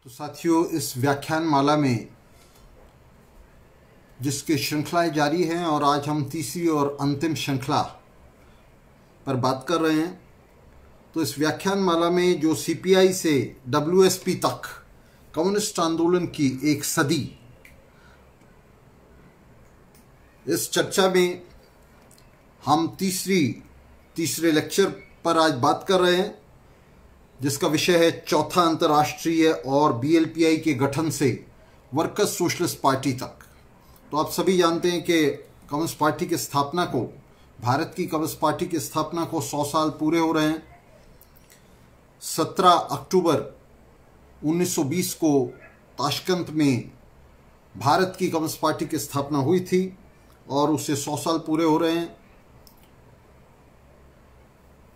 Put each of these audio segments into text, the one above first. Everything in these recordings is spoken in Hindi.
तो साथियों, इस व्याख्यान माला में जिसकी श्रृंखलाएं जारी हैं और आज हम तीसरी और अंतिम श्रृंखला पर बात कर रहे हैं। तो इस व्याख्यान माला में जो सीपीआई से डब्ल्यूएसपी तक कम्युनिस्ट आंदोलन की एक सदी, इस चर्चा में हम तीसरे लेक्चर पर आज बात कर रहे हैं, जिसका विषय है चौथा अंतर्राष्ट्रीय और बीएलपीआई के गठन से वर्कर्स सोशलिस्ट पार्टी तक। तो आप सभी जानते हैं कि कम्युनिस्ट पार्टी की स्थापना को, भारत की कम्युनिस्ट पार्टी की स्थापना को 100 साल पूरे हो रहे हैं। 17 अक्टूबर 1920 को ताशकंद में भारत की कम्युनिस्ट पार्टी की स्थापना हुई थी और उसे 100 साल पूरे हो रहे हैं।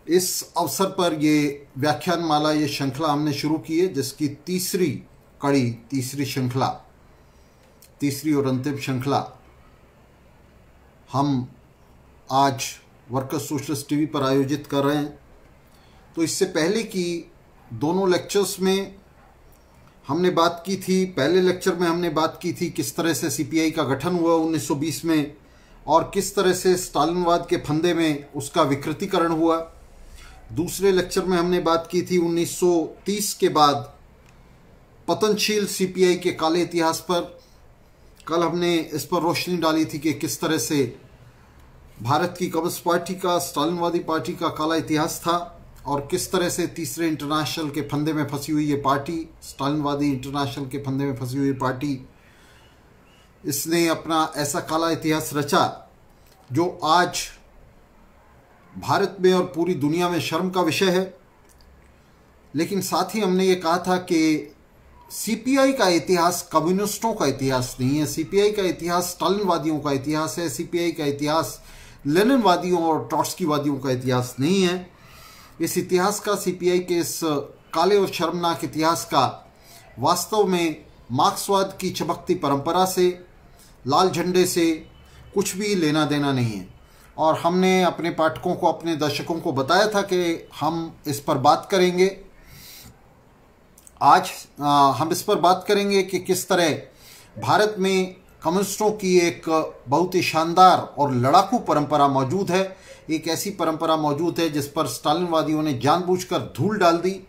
इस अवसर पर ये व्याख्यान माला, ये श्रृंखला हमने शुरू की है, जिसकी तीसरी कड़ी, तीसरी और अंतिम श्रृंखला हम आज वर्कर्स सोशलिस्ट टीवी पर आयोजित कर रहे हैं। तो इससे पहले की दोनों लेक्चर्स में हमने बात की थी, पहले लेक्चर में हमने बात की थी किस तरह से सीपीआई का गठन हुआ 1920 में और किस तरह से स्टालिनवाद के फंदे में उसका विकृतीकरण हुआ। दूसरे लेक्चर में हमने बात की थी 1930 के बाद पतनशील सीपीआई के काले इतिहास पर। कल हमने इस पर रोशनी डाली थी कि किस तरह से भारत की कम्युनिस्ट पार्टी का, स्टालिनवादी पार्टी का काला इतिहास था और किस तरह से तीसरे इंटरनेशनल के फंदे में फंसी हुई ये पार्टी, स्टालिनवादी इंटरनेशनल के फंदे में फंसी हुई पार्टी, इसने अपना ऐसा काला इतिहास रचा जो आज भारत में और पूरी दुनिया में शर्म का विषय है। लेकिन साथ ही हमने ये कहा था कि सीपीआई का इतिहास कम्युनिस्टों का इतिहास नहीं है, सीपीआई का इतिहास स्टालिनवादियों का इतिहास है, सीपीआई का इतिहास लेनिनवादियों और ट्रॉट्स्कीवादियों का इतिहास नहीं है। इस इतिहास का, सीपीआई के इस काले और शर्मनाक इतिहास का वास्तव में मार्क्सवाद की चमकती परंपरा से, लाल झंडे से कुछ भी लेना देना नहीं है। और हमने अपने पाठकों को, अपने दर्शकों को बताया था कि हम इस पर बात करेंगे। आज हम इस पर बात करेंगे कि किस तरह भारत में कम्युनिस्टों की एक बहुत ही शानदार और लड़ाकू परंपरा मौजूद है। एक ऐसी परंपरा मौजूद है जिस पर स्टालिनवादियों ने जानबूझकर धूल डाल दी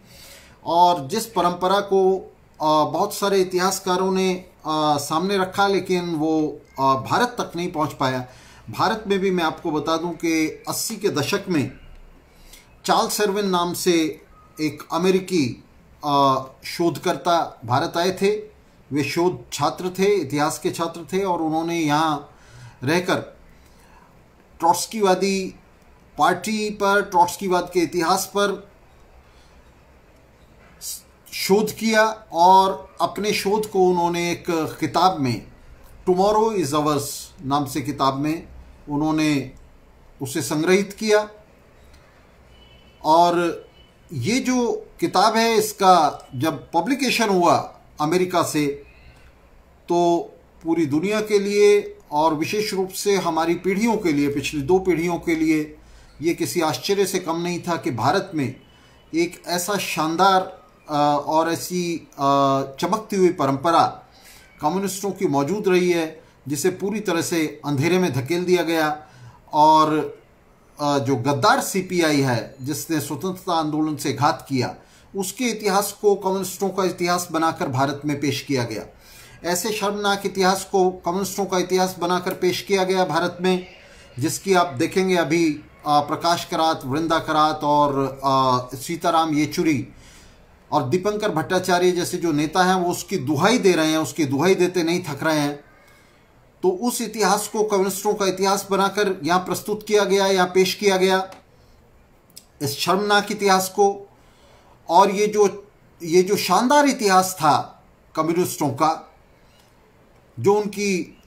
और जिस परंपरा को बहुत सारे इतिहासकारों ने सामने रखा, लेकिन वो भारत तक नहीं पहुंच पाया। भारत में भी मैं आपको बता दूं कि 80 के दशक में चार्ल्स इरविन नाम से एक अमेरिकी शोधकर्ता भारत आए थे। वे शोध छात्र थे, इतिहास के छात्र थे और उन्होंने यहाँ रहकर ट्रॉट्स्कीवादी पार्टी पर, ट्रॉट्स्कीवाद के इतिहास पर शोध किया और अपने शोध को उन्होंने एक किताब में, टुमारो इज अवर्स नाम से किताब में उन्होंने उसे संग्रहित किया। और ये जो किताब है, इसका जब पब्लिकेशन हुआ अमेरिका से, तो पूरी दुनिया के लिए और विशेष रूप से हमारी पीढ़ियों के लिए, पिछली 2 पीढ़ियों के लिए ये किसी आश्चर्य से कम नहीं था कि भारत में एक ऐसा शानदार और ऐसी चमकती हुई परंपरा कम्युनिस्टों की मौजूद रही है जिसे पूरी तरह से अंधेरे में धकेल दिया गया। और जो गद्दार सीपीआई है, जिसने स्वतंत्रता आंदोलन से घात किया, उसके इतिहास को कम्युनिस्टों का इतिहास बनाकर भारत में पेश किया गया। ऐसे शर्मनाक इतिहास को कम्युनिस्टों का इतिहास बनाकर पेश किया गया भारत में, जिसकी आप देखेंगे अभी प्रकाश करात, वृंदा करात और सीताराम येचुरी और दीपंकर भट्टाचार्य जैसे जो नेता हैं वो उसकी दुहाई दे रहे हैं, उसकी दुहाई देते नहीं थक रहे हैं। तो उस इतिहास को कम्युनिस्टों का इतिहास बनाकर यहाँ प्रस्तुत किया गया, यहाँ पेश किया गया, इस शर्मनाक इतिहास को। और ये जो शानदार इतिहास था कम्युनिस्टों का, जो उनकी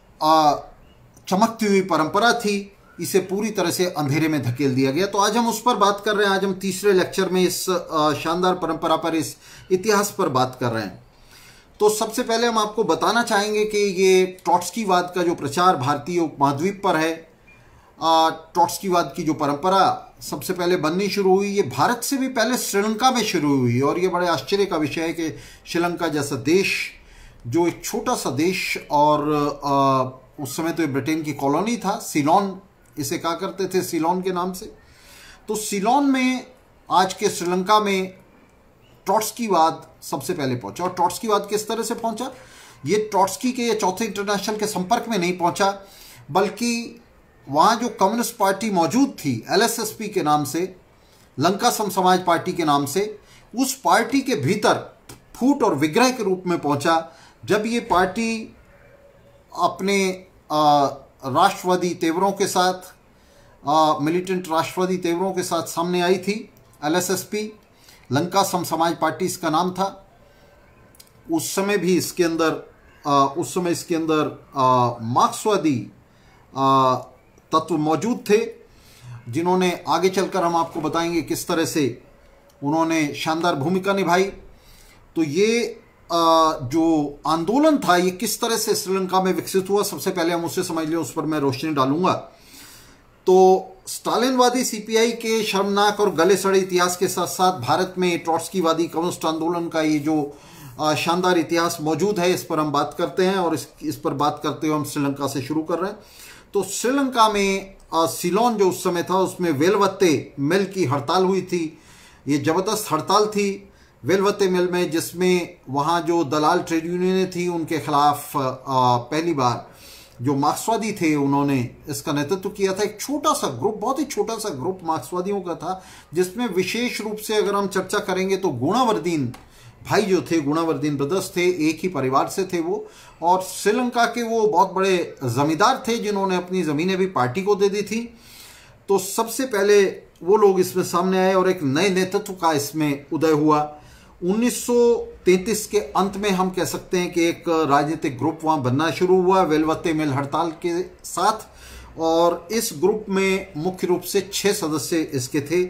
चमकती हुई परंपरा थी, इसे पूरी तरह से अंधेरे में धकेल दिया गया। तो आज हम उस पर बात कर रहे हैं। आज हम तीसरे लेक्चर में इस शानदार परंपरा पर, इस इतिहास पर बात कर रहे हैं। तो सबसे पहले हम आपको बताना चाहेंगे कि ये ट्रॉट्स्कीवाद का जो प्रचार भारतीय उपमहाद्वीप पर है, ट्रॉट्स्कीवाद की जो परंपरा सबसे पहले बननी शुरू हुई, ये भारत से भी पहले श्रीलंका में शुरू हुई। और ये बड़े आश्चर्य का विषय है कि श्रीलंका जैसा देश, जो एक छोटा सा देश, और उस समय तो ये ब्रिटेन की कॉलोनी था, सीलोन इसे कहा करते थे, सीलोन के नाम से। तो सीलोन में, आज के श्रीलंका में, ट्रॉट्स्कीवाद सबसे पहले पहुंचा। और ट्रॉट्स्कीवाद किस तरह से पहुंचा? ये ट्रॉट्स्की के या चौथे इंटरनेशनल के संपर्क में नहीं पहुंचा, बल्कि वहाँ जो कम्युनिस्ट पार्टी मौजूद थी LSSP के नाम से, लंका समसमाज पार्टी के नाम से, उस पार्टी के भीतर फूट और विग्रह के रूप में पहुंचा। जब ये पार्टी अपने राष्ट्रवादी तेवरों के साथ, मिलिटेंट राष्ट्रवादी तेवरों के साथ सामने आई थी, LSSP, लंका समसमाज पार्टी इसका नाम था। उस समय भी इसके अंदर मार्क्सवादी तत्व मौजूद थे, जिन्होंने आगे चलकर हम आपको बताएंगे किस तरह से उन्होंने शानदार भूमिका निभाई। तो ये जो आंदोलन था, ये किस तरह से श्रीलंका में विकसित हुआ, सबसे पहले हम उसे समझ लें, उस पर मैं रोशनी डालूंगा। तो स्टालिनवादी CPI के शर्मनाक और गले सड़े इतिहास के साथ साथ भारत में ट्रॉट्स्कीवादी कम्युनिस्ट आंदोलन का ये जो शानदार इतिहास मौजूद है, इस पर हम बात करते हैं। और इस पर बात करते हुए हम श्रीलंका से शुरू कर रहे हैं। तो श्रीलंका में सीलोन जो उस समय था, उसमें वेलवत्ते मिल की हड़ताल हुई थी। ये जबरदस्त हड़ताल थी वेलवत्ते मिल में, जिसमें वहाँ जो दलाल ट्रेड यूनियनें थी, उनके खिलाफ पहली बार जो मार्क्सवादी थे, उन्होंने इसका नेतृत्व किया था। एक छोटा सा ग्रुप, बहुत ही छोटा सा ग्रुप मार्क्सवादियों का था, जिसमें विशेष रूप से अगर हम चर्चा करेंगे तो गुणावर्दीन भाई जो थे, गुणावर्दीन ब्रदर्स थे, एक ही परिवार से थे वो। और श्रीलंका के वो बहुत बड़े जमींदार थे, जिन्होंने अपनी ज़मीनें भी पार्टी को दे दी थी। तो सबसे पहले वो लोग इसमें सामने आए और एक नए नेतृत्व का इसमें उदय हुआ। 1933 के अंत में हम कह सकते हैं कि एक राजनीतिक ग्रुप वहाँ बनना शुरू हुआ वेलवत्ते मिल हड़ताल के साथ। और इस ग्रुप में मुख्य रूप से 6 सदस्य इसके थे,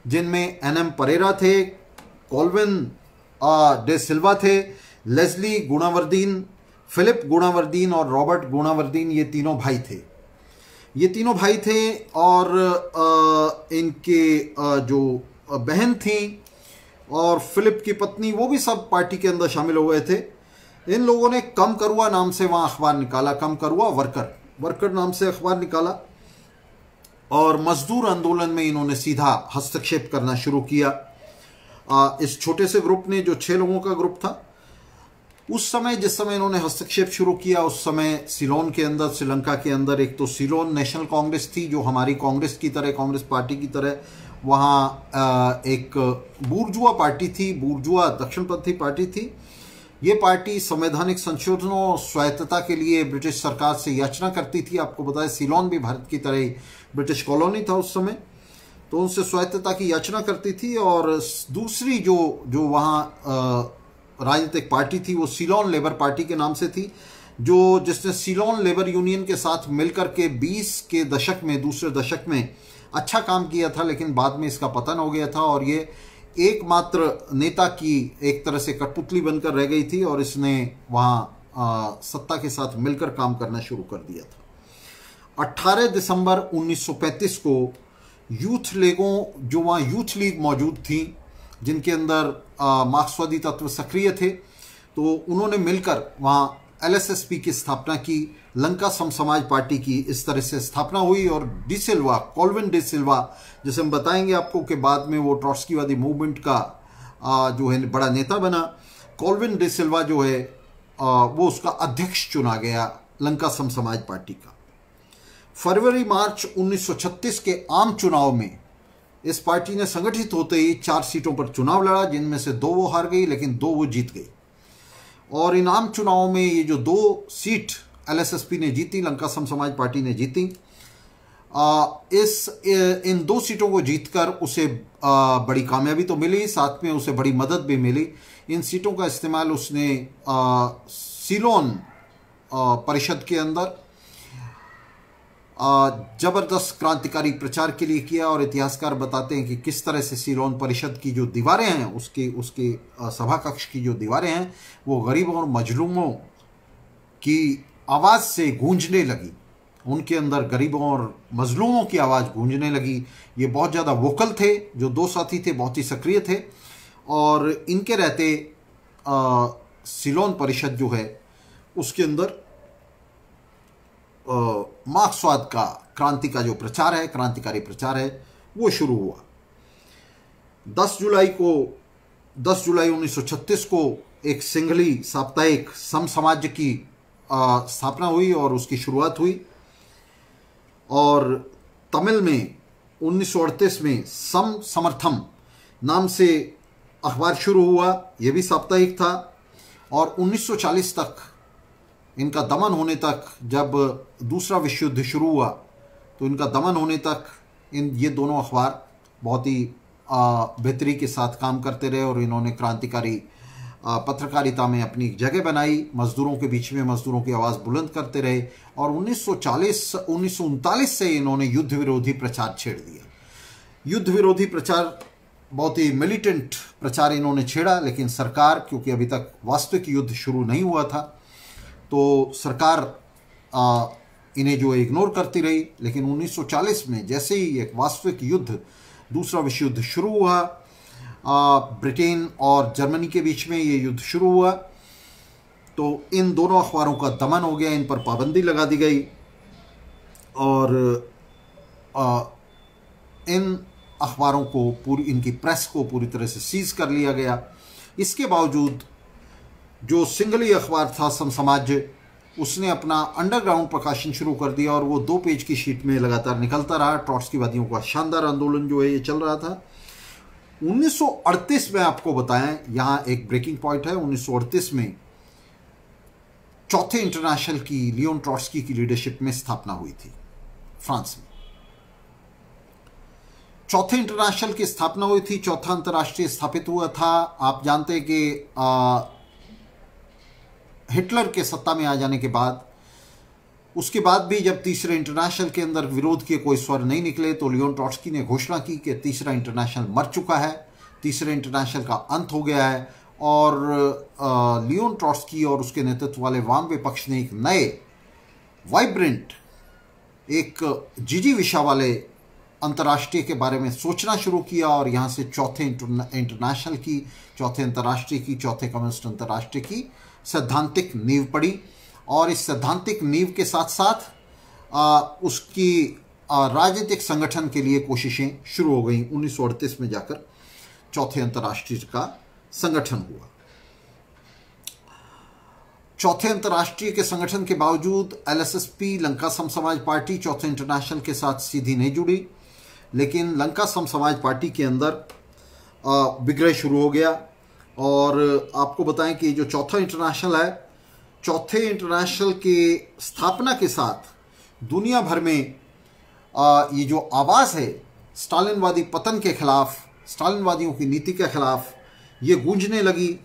जिनमें NM परेरा थे, कॉल्विन डे सिल्वा थे, लेस्ली गुणावर्दीन, फिलिप गुणावर्दीन और रॉबर्ट गुणावर्दीन। ये तीनों भाई थे। और इनके जो बहन थी और फिलिप की पत्नी, वो भी सब पार्टी के अंदर शामिल हो गए थे। इन लोगों ने कम करुआ नाम से वहाँ अखबार निकाला, कम करुआ वर्कर नाम से अखबार निकाला। और मजदूर आंदोलन में इन्होंने सीधा हस्तक्षेप करना शुरू किया। इस छोटे से ग्रुप ने, जो 6 लोगों का ग्रुप था, उस समय जिस समय इन्होंने हस्तक्षेप शुरू किया, उस समय सीलोन के अंदर, श्रीलंका के अंदर, एक तो सीलोन नेशनल कांग्रेस थी, जो हमारी कांग्रेस की तरह, कांग्रेस पार्टी की तरह, वहाँ एक बूर्जुआ पार्टी थी, बूर्जुआ दक्षिणपंथी पार्टी थी। ये पार्टी संवैधानिक संशोधनों और स्वायत्तता के लिए ब्रिटिश सरकार से याचना करती थी। आपको बताया सीलोन भी भारत की तरह ब्रिटिश कॉलोनी था उस समय, तो उनसे स्वायत्तता की याचना करती थी। और दूसरी जो वहाँ राजनीतिक पार्टी थी, वो सीलोन लेबर पार्टी के नाम से थी, जिसने सीलोन लेबर यूनियन के साथ मिलकर के 20 के दशक में, दूसरे दशक में अच्छा काम किया था, लेकिन बाद में इसका पतन हो गया था। और ये एकमात्र नेता की एक तरह से कठपुतली बनकर रह गई थी, और इसने वहाँ सत्ता के साथ मिलकर काम करना शुरू कर दिया था। 18 दिसंबर 1935 को यूथ लीगों, जो वहाँ यूथ लीग मौजूद थी, जिनके अंदर मार्क्सवादी तत्व सक्रिय थे, तो उन्होंने मिलकर वहाँ LSSP की स्थापना की। लंका समसमाज पार्टी की इस तरह से स्थापना हुई। और डी सिल्वा, कॉल्विन डे सिल्वा, जैसे हम बताएंगे आपको कि बाद में वो ट्रॉट्स्कीवादी मूवमेंट का जो है बड़ा नेता बना। कॉल्विन डे सिल्वा जो है वो उसका अध्यक्ष चुना गया लंका समसमाज पार्टी का। फरवरी-मार्च 1936 के आम चुनाव में इस पार्टी ने संगठित होते ही 4 सीटों पर चुनाव लड़ा, जिनमें से 2 वो हार गई, लेकिन 2 वो जीत गई। और इन आम चुनावों में ये जो 2 सीट LSSP ने जीती, लंका समसमाज पार्टी ने जीती, इन 2 सीटों को जीतकर उसे बड़ी कामयाबी तो मिली, साथ में उसे बड़ी मदद भी मिली। इन सीटों का इस्तेमाल उसने सीलोन परिषद के अंदर जबरदस्त क्रांतिकारी प्रचार के लिए किया। और इतिहासकार बताते हैं कि किस तरह से सीलोन परिषद की जो दीवारें हैं, उसके सभा कक्ष की जो दीवारें हैं, वो गरीबों और मजलूमों की आवाज़ से गूंजने लगी। उनके अंदर गरीबों और मजलूमों की आवाज़ गूंजने लगी। ये बहुत ज़्यादा वोकल थे, जो दो साथी थे बहुत ही सक्रिय थे, और इनके रहते सिलोन परिषद जो है उसके अंदर मार्क्सवाद का क्रांति का जो प्रचार है, क्रांतिकारी प्रचार है, वो शुरू हुआ। 10 जुलाई 1936 को एक सिंघली साप्ताहिक सम समाज की स्थापना हुई और उसकी शुरुआत हुई। और तमिल में 1938 में सम समर्थम नाम से अखबार शुरू हुआ, यह भी साप्ताहिक था। और 1940 तक इनका दमन होने तक, जब दूसरा विश्व युद्ध शुरू हुआ तो इनका दमन होने तक ये दोनों अखबार बहुत ही बेहतरी के साथ काम करते रहे और इन्होंने क्रांतिकारी पत्रकारिता में अपनी जगह बनाई। मजदूरों के बीच में मजदूरों की आवाज़ बुलंद करते रहे और 1939 से इन्होंने युद्ध विरोधी प्रचार छेड़ दिया। युद्ध विरोधी प्रचार बहुत ही मिलिटेंट प्रचार इन्होंने छेड़ा, लेकिन सरकार, क्योंकि अभी तक वास्तविक युद्ध शुरू नहीं हुआ था, तो सरकार इन्हें जो इग्नोर करती रही। लेकिन 1940 में जैसे ही एक वास्तविक युद्ध, दूसरा विश्व युद्ध शुरू हुआ, ब्रिटेन और जर्मनी के बीच में ये युद्ध शुरू हुआ, तो इन दोनों अखबारों का दमन हो गया, इन पर पाबंदी लगा दी गई और इन अखबारों को इनकी प्रेस को पूरी तरह से सीज कर लिया गया। इसके बावजूद जो सिंघली अखबार था सम समाज, उसने अपना अंडरग्राउंड प्रकाशन शुरू कर दिया और वो 2 पेज की शीट में लगातार निकलता रहा। ट्रॉट्स्कीवादियों का शानदार आंदोलन जो है ये चल रहा था। 1938 में आपको बताएं, यहां एक ब्रेकिंग पॉइंट है। 1938 में चौथे इंटरनेशनल की लियोन ट्रॉट्स्की की लीडरशिप में स्थापना हुई थी फ्रांस में। चौथे इंटरनेशनल की स्थापना हुई थी, चौथा अंतर्राष्ट्रीय स्थापित हुआ था। आप जानते हैं कि हिटलर के सत्ता में आ जाने के बाद, उसके बाद भी जब तीसरे इंटरनेशनल के अंदर विरोध के कोई स्वर नहीं निकले, तो लियोन ट्रॉट्स्की ने घोषणा की कि तीसरा इंटरनेशनल मर चुका है, तीसरे इंटरनेशनल का अंत हो गया है। और लियोन ट्रॉट्स्की और उसके नेतृत्व वाले वाम विपक्ष ने एक नए वाइब्रेंट, एक जिजीविषा वाले अंतर्राष्ट्रीय के बारे में सोचना शुरू किया और यहाँ से चौथे इंटरनेशनल की, चौथे अंतर्राष्ट्रीय की, चौथे कम्युनिस्ट अंतर्राष्ट्रीय की सैद्धांतिक नींव पड़ी। और इस सैद्धांतिक नींव के साथ साथ उसकी राजनीतिक संगठन के लिए कोशिशें शुरू हो गई। 1938 में जाकर चौथे अंतर्राष्ट्रीय का संगठन हुआ। चौथे अंतर्राष्ट्रीय के संगठन के बावजूद एलएसएसपी, लंका सम समाज पार्टी, चौथे इंटरनेशनल के साथ सीधी नहीं जुड़ी, लेकिन लंका सम समाज पार्टी के अंदर विग्रह शुरू हो गया। और आपको बताएं कि जो चौथा इंटरनेशनल है, चौथे इंटरनेशनल के स्थापना के साथ दुनिया भर में ये जो आवाज़ है स्टालिनवादी पतन के खिलाफ, स्टालिनवादियों की नीति के खिलाफ, ये गूंजने लगी।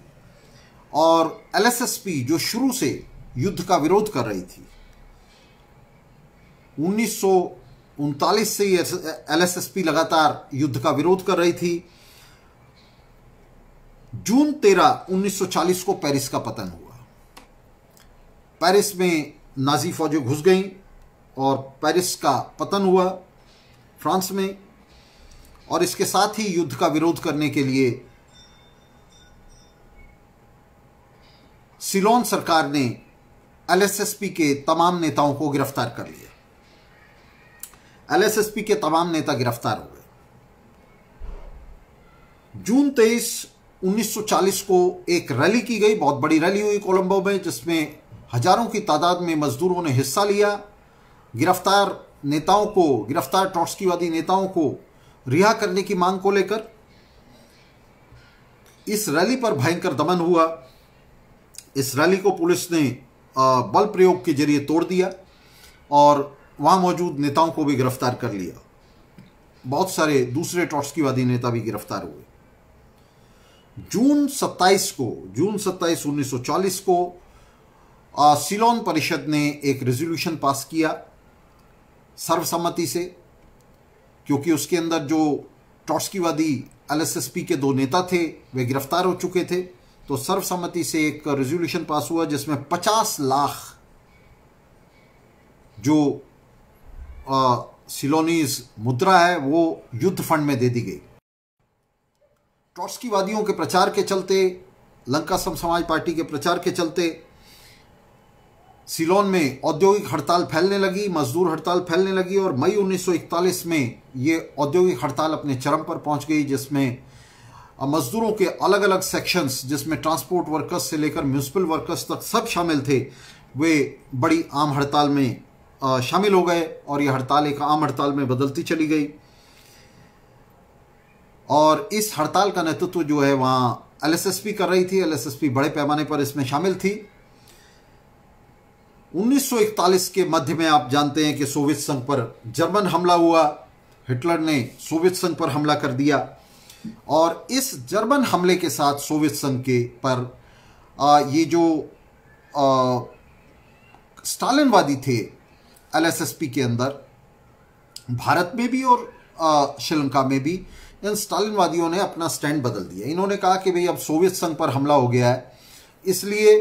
और एलएसएसपी जो शुरू से युद्ध का विरोध कर रही थी, 1939 से एलएसएसपी लगातार युद्ध का विरोध कर रही थी। जून 13, 1940 को पेरिस का पतन हुआ। पेरिस में नाजी फौजें घुस गईं और पेरिस का पतन हुआ फ्रांस में। और इसके साथ ही युद्ध का विरोध करने के लिए सिलोन सरकार ने एलएसएसपी के तमाम नेताओं को गिरफ्तार कर लिया। एलएसएसपी के तमाम नेता गिरफ्तार हो गए। जून 23, 1940 को एक रैली की गई, बहुत बड़ी रैली हुई कोलंबो में, जिसमें हजारों की तादाद में मजदूरों ने हिस्सा लिया। गिरफ्तार नेताओं को, गिरफ्तार ट्रॉट्स्कीवादी नेताओं को रिहा करने की मांग को लेकर इस रैली पर भयंकर दमन हुआ। इस रैली को पुलिस ने बल प्रयोग के जरिए तोड़ दिया और वहां मौजूद नेताओं को भी गिरफ्तार कर लिया। बहुत सारे दूसरे ट्रॉट्स्कीवादी नेता भी गिरफ्तार हुए। जून 27, 1940 को सिलोन परिषद ने एक रेजोल्यूशन पास किया सर्वसम्मति से, क्योंकि उसके अंदर जो ट्रॉट्स्कीवादी एलएसएसपी के 2 नेता थे वे गिरफ्तार हो चुके थे। तो सर्वसम्मति से एक रेजोल्यूशन पास हुआ जिसमें 50 लाख जो सिलोनीज मुद्रा है वो युद्ध फंड में दे दी गई। ट्रॉट्स्कीवादियों के प्रचार के चलते, लंका सम समाज पार्टी के प्रचार के चलते सिलोन में औद्योगिक हड़ताल फैलने लगी, मजदूर हड़ताल फैलने लगी और मई 1941 में ये औद्योगिक हड़ताल अपने चरम पर पहुंच गई, जिसमें मजदूरों के अलग अलग सेक्शंस, जिसमें ट्रांसपोर्ट वर्कर्स से लेकर म्यूनिसिपल वर्कर्स तक सब शामिल थे, वे बड़ी आम हड़ताल में शामिल हो गए और ये हड़ताल एक आम हड़ताल में बदलती चली गई। और इस हड़ताल का नेतृत्व जो है वहाँ एलएसएसपी कर रही थी। एलएसएसपी बड़े पैमाने पर इसमें शामिल थी। 1941 के मध्य में आप जानते हैं कि सोवियत संघ पर जर्मन हमला हुआ। हिटलर ने सोवियत संघ पर हमला कर दिया और इस जर्मन हमले के साथ सोवियत संघ के पर ये जो स्टालिनवादी थे एलएसएसपी के अंदर, भारत में भी और श्रीलंका में भी, इन स्टालिनवादियों ने अपना स्टैंड बदल दिया। इन्होंने कहा कि भाई अब सोवियत संघ पर हमला हो गया है, इसलिए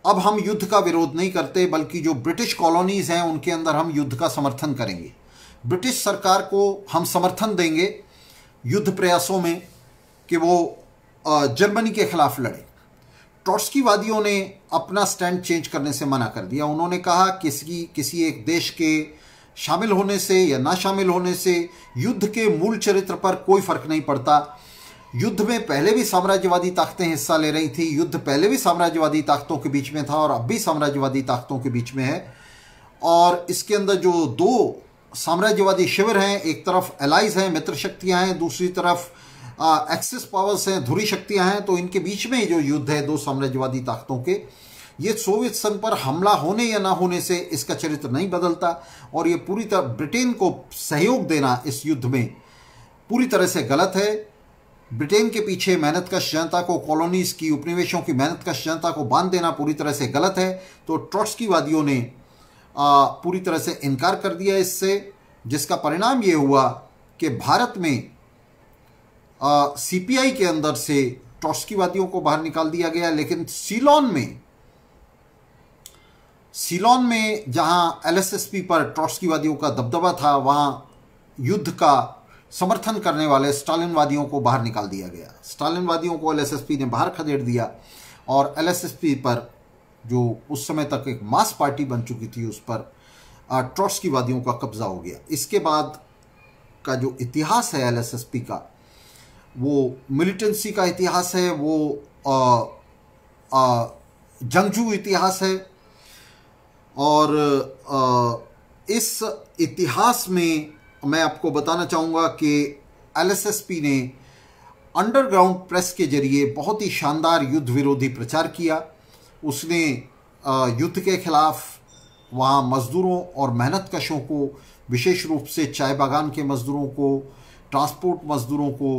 अब हम युद्ध का विरोध नहीं करते, बल्कि जो ब्रिटिश कॉलोनीज हैं उनके अंदर हम युद्ध का समर्थन करेंगे। ब्रिटिश सरकार को हम समर्थन देंगे युद्ध प्रयासों में कि वो जर्मनी के खिलाफ लड़े। ट्रॉट्स्कीवादियों ने अपना स्टैंड चेंज करने से मना कर दिया। उन्होंने कहा किसी एक देश के शामिल होने से या ना शामिल होने से युद्ध के मूल चरित्र पर कोई फर्क नहीं पड़ता। युद्ध में पहले भी साम्राज्यवादी ताकतें हिस्सा ले रही थी, युद्ध पहले भी साम्राज्यवादी ताकतों के बीच में था और अब भी साम्राज्यवादी ताकतों के बीच में है। और इसके अंदर जो दो साम्राज्यवादी शिविर हैं, एक तरफ एलाइज हैं, मित्र शक्तियां हैं, दूसरी तरफ एक्सिस पावर्स हैं, धुरी शक्तियां हैं। तो इनके बीच में जो युद्ध है दो साम्राज्यवादी ताकतों के, ये सोवियत संघ पर हमला होने या ना होने से इसका चरित्र नहीं बदलता। और ये पूरी तरह ब्रिटेन को सहयोग देना इस युद्ध में पूरी तरह से गलत है। ब्रिटेन के पीछे मेहनतकश जनता को, कॉलोनीज की, उपनिवेशों की मेहनतकश जनता को बांध देना पूरी तरह से गलत है। तो ट्रॉट्स्कीवादियों ने पूरी तरह से इनकार कर दिया इससे, जिसका परिणाम ये हुआ कि भारत में सीपीआई के अंदर से ट्रॉट्स्कीवादियों को बाहर निकाल दिया गया। लेकिन सीलोन में जहां एलएसएसपी पर ट्रॉट्स्कीवादियों का दबदबा था, वहां युद्ध का समर्थन करने वाले स्टालिनवादियों को बाहर निकाल दिया गया। स्टालिनवादियों को एलएसएसपी ने बाहर खदेड़ दिया और एलएसएसपी पर, जो उस समय तक एक मास पार्टी बन चुकी थी, उस पर ट्रॉट्स्कीवादियों का कब्जा हो गया। इसके बाद का जो इतिहास है एलएसएसपी का, वो मिलिटेंसी का इतिहास है, वो जंगजू इतिहास है। और इस इतिहास में मैं आपको बताना चाहूँगा कि एलएसएसपी ने अंडरग्राउंड प्रेस के जरिए बहुत ही शानदार युद्ध विरोधी प्रचार किया। उसने युद्ध के खिलाफ वहाँ मज़दूरों और मेहनतकशों को, विशेष रूप से चाय बागान के मज़दूरों को, ट्रांसपोर्ट मज़दूरों को,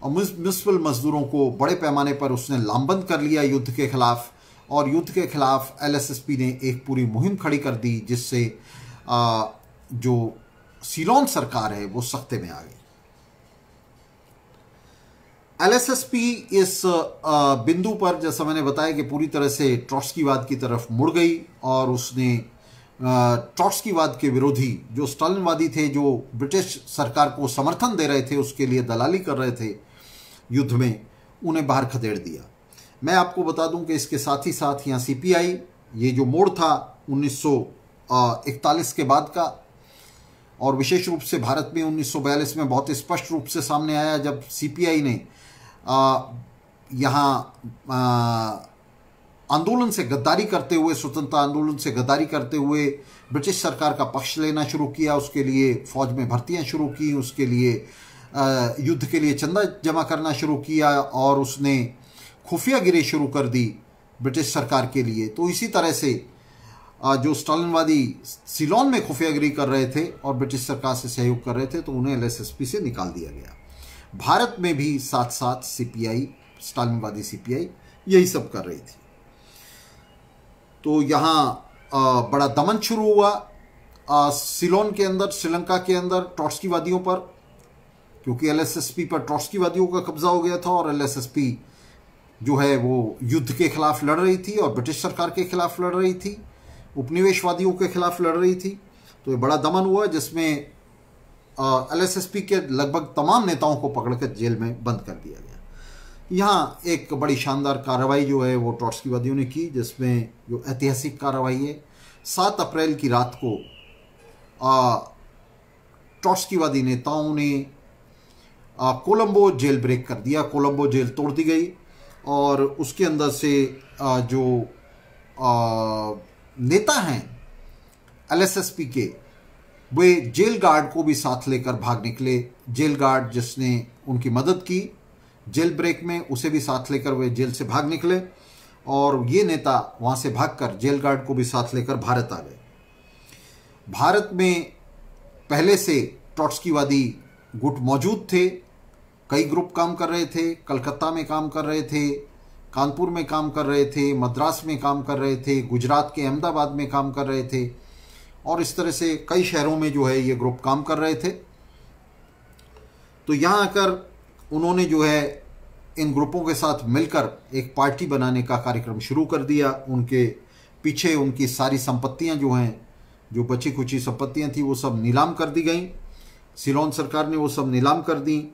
म्यूनिसिपल मज़दूरों को बड़े पैमाने पर उसने लामबंद कर लिया युद्ध के खिलाफ। और युद्ध के खिलाफ एलएसएसपी ने एक पूरी मुहिम खड़ी कर दी, जिससे जो सीलोन सरकार है वो सख्ते में आ गई। एलएसएसपी इस बिंदु पर, जैसा मैंने बताया, कि पूरी तरह से ट्रॉट्स्कीवाद की तरफ मुड़ गई और उसने ट्रॉट्स्कीवाद के विरोधी जो स्टालिनवादी थे, जो ब्रिटिश सरकार को समर्थन दे रहे थे, उसके लिए दलाली कर रहे थे युद्ध में, उन्हें बाहर खदेड़ दिया। मैं आपको बता दूं कि इसके साथ ही साथ यहाँ सीपीआई, ये जो मोड़ था 1941 के बाद का, और विशेष रूप से भारत में 1942 में बहुत स्पष्ट रूप से सामने आया, जब सीपीआई ने यहाँ आंदोलन से गद्दारी करते हुए, स्वतंत्रता आंदोलन से गद्दारी करते हुए ब्रिटिश सरकार का पक्ष लेना शुरू किया। उसके लिए फौज में भर्तियां शुरू की, उसके लिए युद्ध के लिए चंदा जमा करना शुरू किया और उसने खुफियागिरी शुरू कर दी ब्रिटिश सरकार के लिए। तो इसी तरह से जो स्टालिनवादी सीलोन में खुफियागिरी कर रहे थे और ब्रिटिश सरकार से सहयोग कर रहे थे, तो उन्हें एलएसएसपी से निकाल दिया गया। भारत में भी साथ साथ सीपीआई, स्टालिनवादी सीपीआई यही सब कर रही थी। तो यहाँ बड़ा दमन शुरू हुआ सीलोन के अंदर, श्रीलंका के अंदर ट्रॉट्स्कीवादियों पर, क्योंकि एलएसएसपी पर ट्रॉट्स्कीवादियों का कब्जा हो गया था और एलएसएसपी जो है वो युद्ध के खिलाफ लड़ रही थी और ब्रिटिश सरकार के खिलाफ लड़ रही थी, उपनिवेशवादियों के खिलाफ लड़ रही थी। तो ये बड़ा दमन हुआ जिसमें एलएसएसपी के लगभग तमाम नेताओं को पकड़कर जेल में बंद कर दिया गया। यहाँ एक बड़ी शानदार कार्रवाई जो है वो ट्रॉट्स्कीवादियों ने की, जिसमें जो ऐतिहासिक कार्रवाई है 7 अप्रैल की रात को ट्रॉट्स्कीवादी नेताओं ने कोलंबो जेल ब्रेक कर दिया। कोलंबो जेल तोड़ दी गई और उसके अंदर से जो नेता हैं एलएसएसपी के, वे जेल गार्ड को भी साथ लेकर भाग निकले। जेल गार्ड जिसने उनकी मदद की जेल ब्रेक में, उसे भी साथ लेकर वे जेल से भाग निकले और ये नेता वहाँ से भागकर जेल गार्ड को भी साथ लेकर भारत आ गए। भारत में पहले से ट्रॉट्स्कीवादी गुट मौजूद थे, कई ग्रुप काम कर रहे थे। कलकत्ता में काम कर रहे थे, कानपुर में काम कर रहे थे, मद्रास में काम कर रहे थे, गुजरात के अहमदाबाद में काम कर रहे थे और इस तरह से कई शहरों में जो है ये ग्रुप काम कर रहे थे। तो यहाँ आकर उन्होंने जो है इन ग्रुपों के साथ मिलकर एक पार्टी बनाने का कार्यक्रम शुरू कर दिया। उनके पीछे उनकी सारी संपत्तियां जो हैं, जो बची कुची संपत्तियां थी, वो सब नीलाम कर दी गई। सिलोन सरकार ने वो सब नीलाम कर दी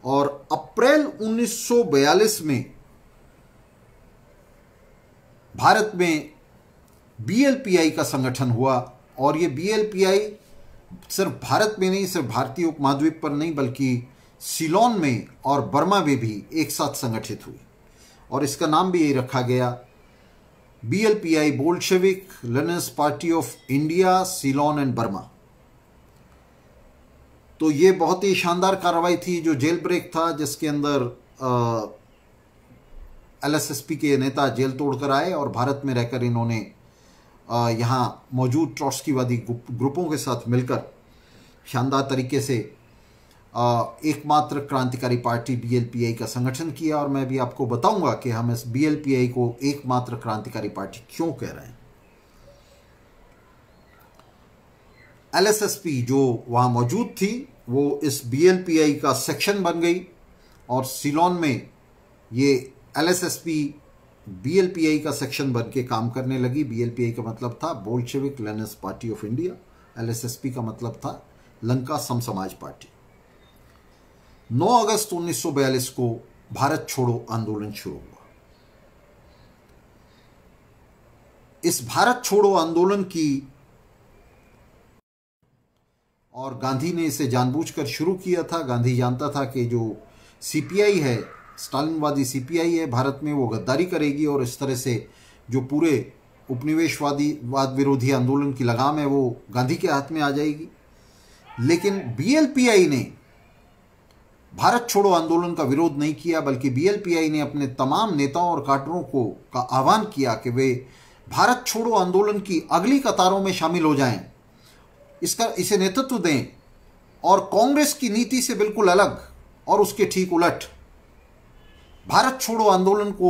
और अप्रैल 1942 में भारत में बीएलपीआई का संगठन हुआ और ये बीएलपीआई सिर्फ भारत में नहीं, सिर्फ भारतीय उपमहाद्वीप पर नहीं, बल्कि सिलोन में और बर्मा में भी एक साथ संगठित हुई और इसका नाम भी यही रखा गया, BLPI, Bolshevik Leninist party of India, Ceylon and Burma. तो ये बहुत ही शानदार कार्रवाई थी जो जेल ब्रेक था, जिसके अंदर एलएसएसपी के नेता जेल तोड़कर आए और भारत में रहकर इन्होंने यहाँ मौजूद ट्रॉट्स्कीवादी ग्रुपों के साथ मिलकर शानदार तरीके से एकमात्र क्रांतिकारी पार्टी बीएलपीआई का संगठन किया। और मैं भी आपको बताऊंगा कि हम इस बीएलपीआई को एकमात्र क्रांतिकारी पार्टी क्यों कह रहे हैं। एलएसएसपी जो वहां मौजूद थी वो इस बीएलपीआई का सेक्शन बन गई और सिलोन में ये एलएसएसपी बीएलपीआई का सेक्शन बन के काम करने लगी। बीएलपीआई का मतलब था Bolshevik Leninist party of India, LSSP का मतलब था लंका समसमाज पार्टी। 9 अगस्त 1942 को भारत छोड़ो आंदोलन शुरू हुआ। इस भारत छोड़ो आंदोलन की, और गांधी ने इसे जानबूझकर शुरू किया था। गांधी जानता था कि जो सीपीआई है, स्टालिनवादी सीपीआई है भारत में, वो गद्दारी करेगी और इस तरह से जो पूरे उपनिवेशवाद विरोधी आंदोलन की लगाम है वो गांधी के हाथ में आ जाएगी। लेकिन बीएलपीआई ने भारत छोड़ो आंदोलन का विरोध नहीं किया, बल्कि बीएलपीआई ने अपने तमाम नेताओं और काडरों को का आह्वान किया कि वे भारत छोड़ो आंदोलन की अगली कतारों में शामिल हो जाएं, इसे नेतृत्व दें और कांग्रेस की नीति से बिल्कुल अलग और उसके ठीक उलट भारत छोड़ो आंदोलन को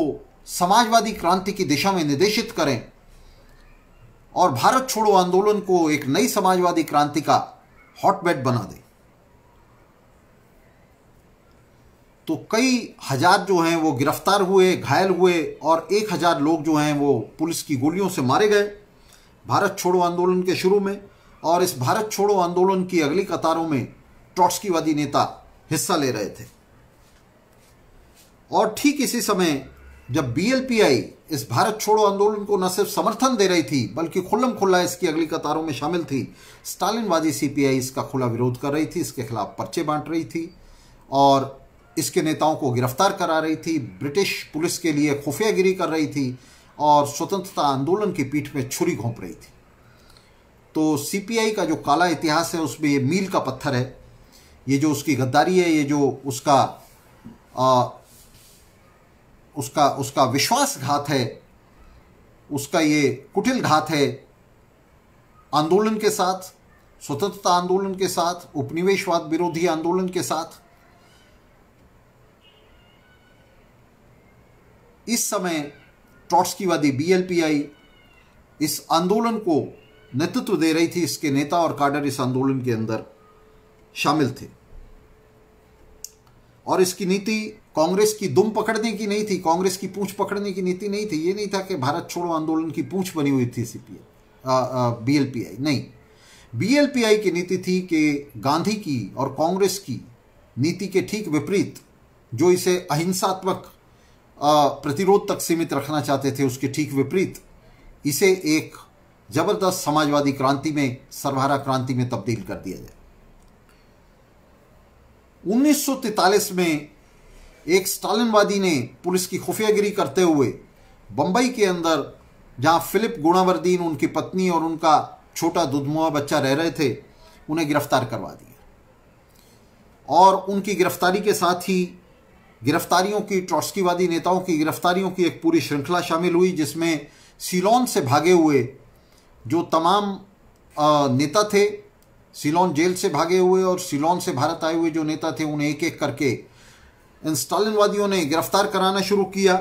समाजवादी क्रांति की दिशा में निर्देशित करें और भारत छोड़ो आंदोलन को एक नई समाजवादी क्रांति का हॉटबेड बना दें। तो कई हजार जो हैं वो गिरफ्तार हुए, घायल हुए और 1000 लोग जो हैं वो पुलिस की गोलियों से मारे गए भारत छोड़ो आंदोलन के शुरू में। और इस भारत छोड़ो आंदोलन की अगली कतारों में ट्रॉट्स्कीवादी नेता हिस्सा ले रहे थे। और ठीक इसी समय जब बीएलपीआई इस भारत छोड़ो आंदोलन को न सिर्फ समर्थन दे रही थी बल्कि खुल्लम खुल्ला इसकी अगली कतारों में शामिल थी, स्टालिनवादी सीपीआई इसका खुला विरोध कर रही थी, इसके खिलाफ पर्चे बांट रही थी और इसके नेताओं को गिरफ्तार करा रही थी, ब्रिटिश पुलिस के लिए खुफियागिरी कर रही थी और स्वतंत्रता आंदोलन की पीठ में छुरी घोंप रही थी। तो सीपीआई का जो काला इतिहास है उसमें ये मील का पत्थर है, ये जो उसकी गद्दारी है, ये जो उसका विश्वासघात है, उसका ये कुटिल घात है आंदोलन के साथ, स्वतंत्रता आंदोलन के साथ, उपनिवेशवाद विरोधी आंदोलन के साथ। इस समय ट्रॉट्स्कीवादी बीएलपीआई इस आंदोलन को नेतृत्व दे रही थी, इसके नेता और काडर इस आंदोलन के अंदर शामिल थे और इसकी नीति कांग्रेस की दुम पकड़ने की नहीं थी, कांग्रेस की पूंछ पकड़ने की नीति नहीं थी। ये नहीं था कि भारत छोड़ो आंदोलन की पूंछ बनी हुई थी बीएलपीआई, नहीं। बीएलपीआई की नीति थी कि गांधी की और कांग्रेस की नीति के ठीक विपरीत, जो इसे अहिंसात्मक प्रतिरोध तक सीमित रखना चाहते थे, उसके ठीक विपरीत इसे एक जबरदस्त समाजवादी क्रांति में, सर्वहारा क्रांति में तब्दील कर दिया जाए। 1943 में एक स्टालिनवादी ने पुलिस की खुफियागिरी करते हुए बंबई के अंदर, जहां फिलिप गुणावर्दीन, उनकी पत्नी और उनका छोटा दुधमुआ बच्चा रह रहे थे, उन्हें गिरफ्तार करवा दिया। और उनकी गिरफ्तारी के साथ ही गिरफ्तारियों की, ट्रॉट्स्कीवादी नेताओं की गिरफ्तारियों की एक पूरी श्रृंखला शामिल हुई, जिसमें सीलोन से भागे हुए जो तमाम नेता थे, सीलोन जेल से भागे हुए और सीलोन से भारत आए हुए जो नेता थे, उन्हें एक एक करके इन स्टालिनवादियों ने गिरफ्तार कराना शुरू किया।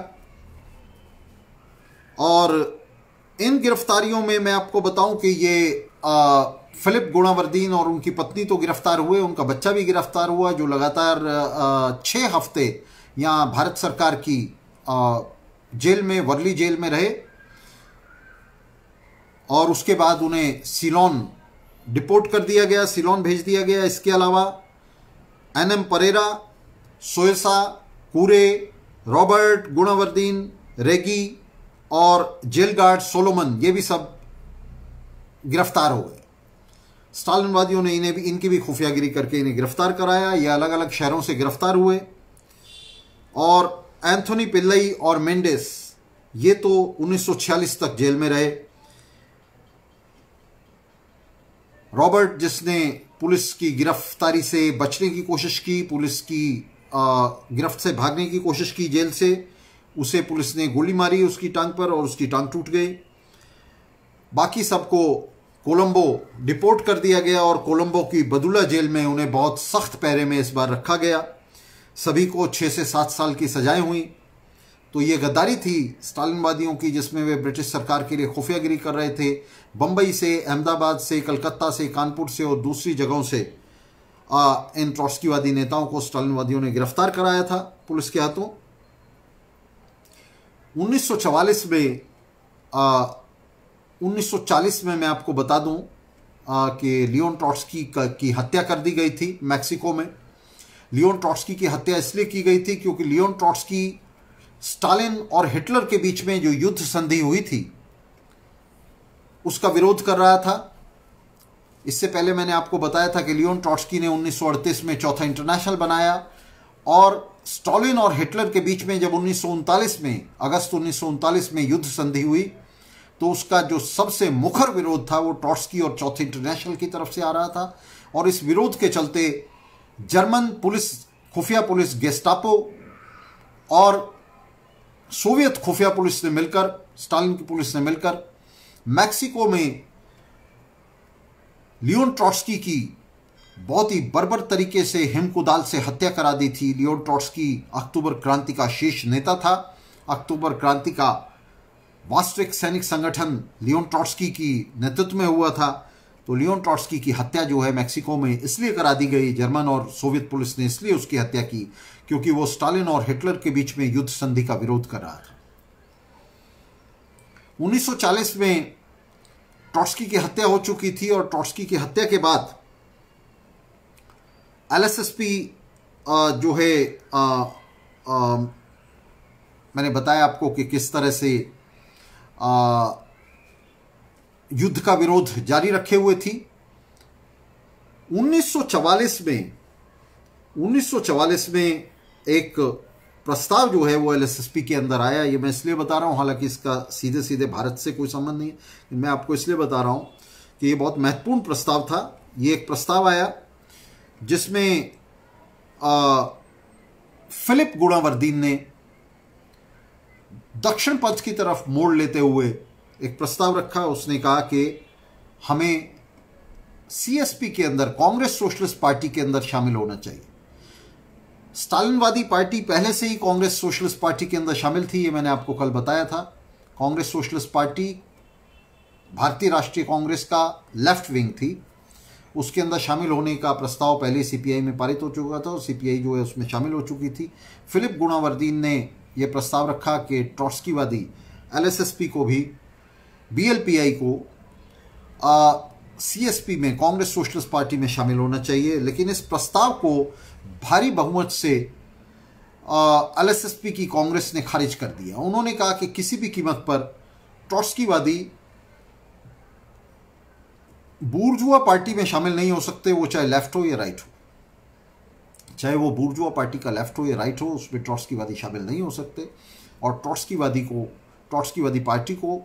और इन गिरफ्तारियों में मैं आपको बताऊं कि ये फिलिप गुणावर्दीन और उनकी पत्नी तो गिरफ्तार हुए, उनका बच्चा भी गिरफ्तार हुआ, जो लगातार 6 हफ्ते यहाँ भारत सरकार की जेल में, वर्ली जेल में रहे। और उसके बाद उन्हें सीलोन डिपोर्ट कर दिया गया, सीलोन भेज दिया गया। इसके अलावा एनएम परेरा, सोयसा, कूरे, रॉबर्ट, गुणावर्दीन, रेगी और जेल गार्ड सोलोमन, ये भी सब गिरफ्तार हो गए। स्टालिनवादियों ने इन्हें भी, इनकी भी खुफियागिरी करके इन्हें गिरफ्तार कराया। ये अलग अलग शहरों से गिरफ्तार हुए। और एंथोनी पिल्लई और मेंडेस, ये तो 1946 तक जेल में रहे। रॉबर्ट, जिसने पुलिस की गिरफ्तारी से बचने की कोशिश की, पुलिस की गिरफ्त से भागने की कोशिश की जेल से, उसे पुलिस ने गोली मारी उसकी टांग पर और उसकी टांग टूट गई। बाकी सबको कोलंबो डिपोर्ट कर दिया गया और कोलंबो की बदुला जेल में उन्हें बहुत सख्त पैरे में इस बार रखा गया। सभी को 6 से 7 साल की सजाएं हुई। तो ये गद्दारी थी स्टालिनवादियों की, जिसमें वे ब्रिटिश सरकार के लिए खुफियागिरी कर रहे थे। बंबई से, अहमदाबाद से, कलकत्ता से, कानपुर से और दूसरी जगहों से इन ट्रॉट्स्कीवादी नेताओं को स्टालिनवादियों ने गिरफ्तार कराया था पुलिस के हाथों। 1944 में 1940 में मैं आपको बता दूं कि लियोन ट्रॉट्स्की की हत्या कर दी गई थी मैक्सिको में। लियोन ट्रॉट्स्की की हत्या इसलिए की गई थी क्योंकि लियोन ट्रॉट्स्की स्टालिन और हिटलर के बीच में जो युद्ध संधि हुई थी उसका विरोध कर रहा था। इससे पहले मैंने आपको बताया था कि लियोन ट्रॉट्स्की ने 1938 में चौथा इंटरनेशनल बनाया और स्टालिन और हिटलर के बीच में जब 1939 में, अगस्त 1939 में युद्ध संधि हुई, तो उसका जो सबसे मुखर विरोध था वो ट्रॉट्स्की और चौथे इंटरनेशनल की तरफ से आ रहा था। और इस विरोध के चलते जर्मन पुलिस, खुफिया पुलिस गेस्टापो और सोवियत खुफिया पुलिस ने मिलकर, स्टालिन की पुलिस ने मिलकर मैक्सिको में लियोन ट्रॉट्स्की की बहुत ही बर्बर तरीके से हिमकुदाल से हत्या करा दी थी। लियोन ट्रॉट्स्की अक्टूबर क्रांति का शीर्ष नेता था। अक्टूबर क्रांति का वास्तविक सैनिक संगठन लियोन ट्रॉट्स्की की नेतृत्व में हुआ था। तो लियोन ट्रॉट्स्की की हत्या जो है मैक्सिको में इसलिए करा दी गई, जर्मन और सोवियत पुलिस ने इसलिए उसकी हत्या की क्योंकि वो स्टालिन और हिटलर के बीच में युद्ध संधि का विरोध कर रहा था। 1940 में ट्रॉट्स्की की हत्या हो चुकी थी और ट्रॉट्स्की की हत्या के बाद एलएसएसपी जो है मैंने बताया आपको कि किस तरह से युद्ध का विरोध जारी रखे हुए थी। 1944 में एक प्रस्ताव जो है वो एलएसएसपी के अंदर आया। ये मैं इसलिए बता रहा हूँ, हालांकि इसका सीधे सीधे भारत से कोई संबंध नहीं है, मैं आपको इसलिए बता रहा हूँ कि ये बहुत महत्वपूर्ण प्रस्ताव था। ये एक प्रस्ताव आया जिसमें फिलिप गुणावर्दीन ने दक्षिण पथ की तरफ मोड़ लेते हुए एक प्रस्ताव रखा। उसने कहा कि हमें सीएसपी के अंदर, कांग्रेस सोशलिस्ट पार्टी के अंदर शामिल होना चाहिए। स्टालिनवादी पार्टी पहले से ही कांग्रेस सोशलिस्ट पार्टी के अंदर शामिल थी, ये मैंने आपको कल बताया था। कांग्रेस सोशलिस्ट पार्टी भारतीय राष्ट्रीय कांग्रेस का लेफ्ट विंग थी। उसके अंदर शामिल होने का प्रस्ताव पहले सीपीआई में पारित हो चुका था और सीपीआई जो है उसमें शामिल हो चुकी थी। फिलिप गुणावर्दीन ने यह प्रस्ताव रखा कि ट्रॉट्स्कीवादी एलएसएसपी को भी, बीएलपीआई को सीएसपी में, कांग्रेस सोशलिस्ट पार्टी में शामिल होना चाहिए। लेकिन इस प्रस्ताव को भारी बहुमत से एलएसएसपी की कांग्रेस ने खारिज कर दिया। उन्होंने कहा कि किसी भी कीमत पर ट्रॉट्स्कीवादी बूर्जुआ पार्टी में शामिल नहीं हो सकते, वो चाहे लेफ्ट हो या राइट हो, चाहे वो बूर्जुआ पार्टी का लेफ्ट हो या राइट हो, उसमें ट्रॉट्स्कीवादी शामिल नहीं हो सकते। और ट्रॉट्स्कीवादी पार्टी को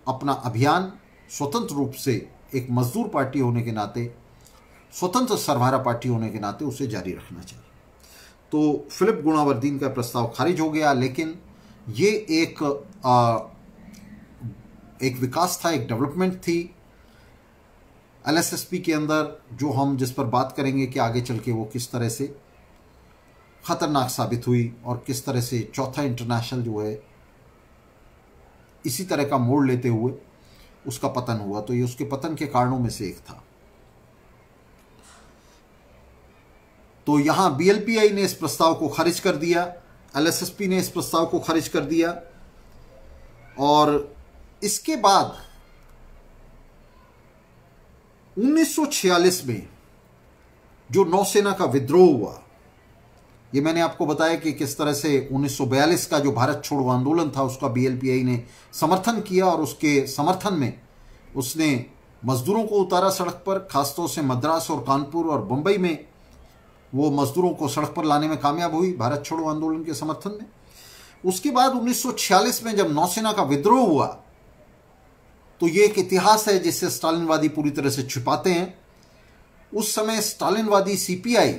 अपना अभियान स्वतंत्र रूप से एक मजदूर पार्टी होने के नाते, स्वतंत्र सरबराह पार्टी होने के नाते उसे जारी रखना चाहिए। तो फिलिप गुणावर्दीन का प्रस्ताव खारिज हो गया। लेकिन ये एक विकास था, एक डेवलपमेंट थी एलएसएसपी के अंदर, जिस पर बात करेंगे कि आगे चल के वो किस तरह से खतरनाक साबित हुई और किस तरह से चौथा इंटरनेशनल जो है इसी तरह का मोड़ लेते हुए उसका पतन हुआ। तो ये उसके पतन के कारणों में से एक था। तो यहां बीएलपीआई ने इस प्रस्ताव को खारिज कर दिया, एलएसएसपी ने इस प्रस्ताव को खारिज कर दिया। और इसके बाद 1946 में जो नौसेना का विद्रोह हुआ, ये मैंने आपको बताया कि किस तरह से 1942 का जो भारत छोड़ो आंदोलन था उसका बीएलपीआई ने समर्थन किया और उसके समर्थन में उसने मजदूरों को उतारा सड़क पर, खासतौर से मद्रास और कानपुर और बंबई में वो मजदूरों को सड़क पर लाने में कामयाब हुई भारत छोड़ो आंदोलन के समर्थन में। उसके बाद 1946 में जब नौसेना का विद्रोह हुआ, तो ये एक इतिहास है जिसे स्टालिनवादी पूरी तरह से छिपाते हैं। उस समय स्टालिनवादी सीपीआई,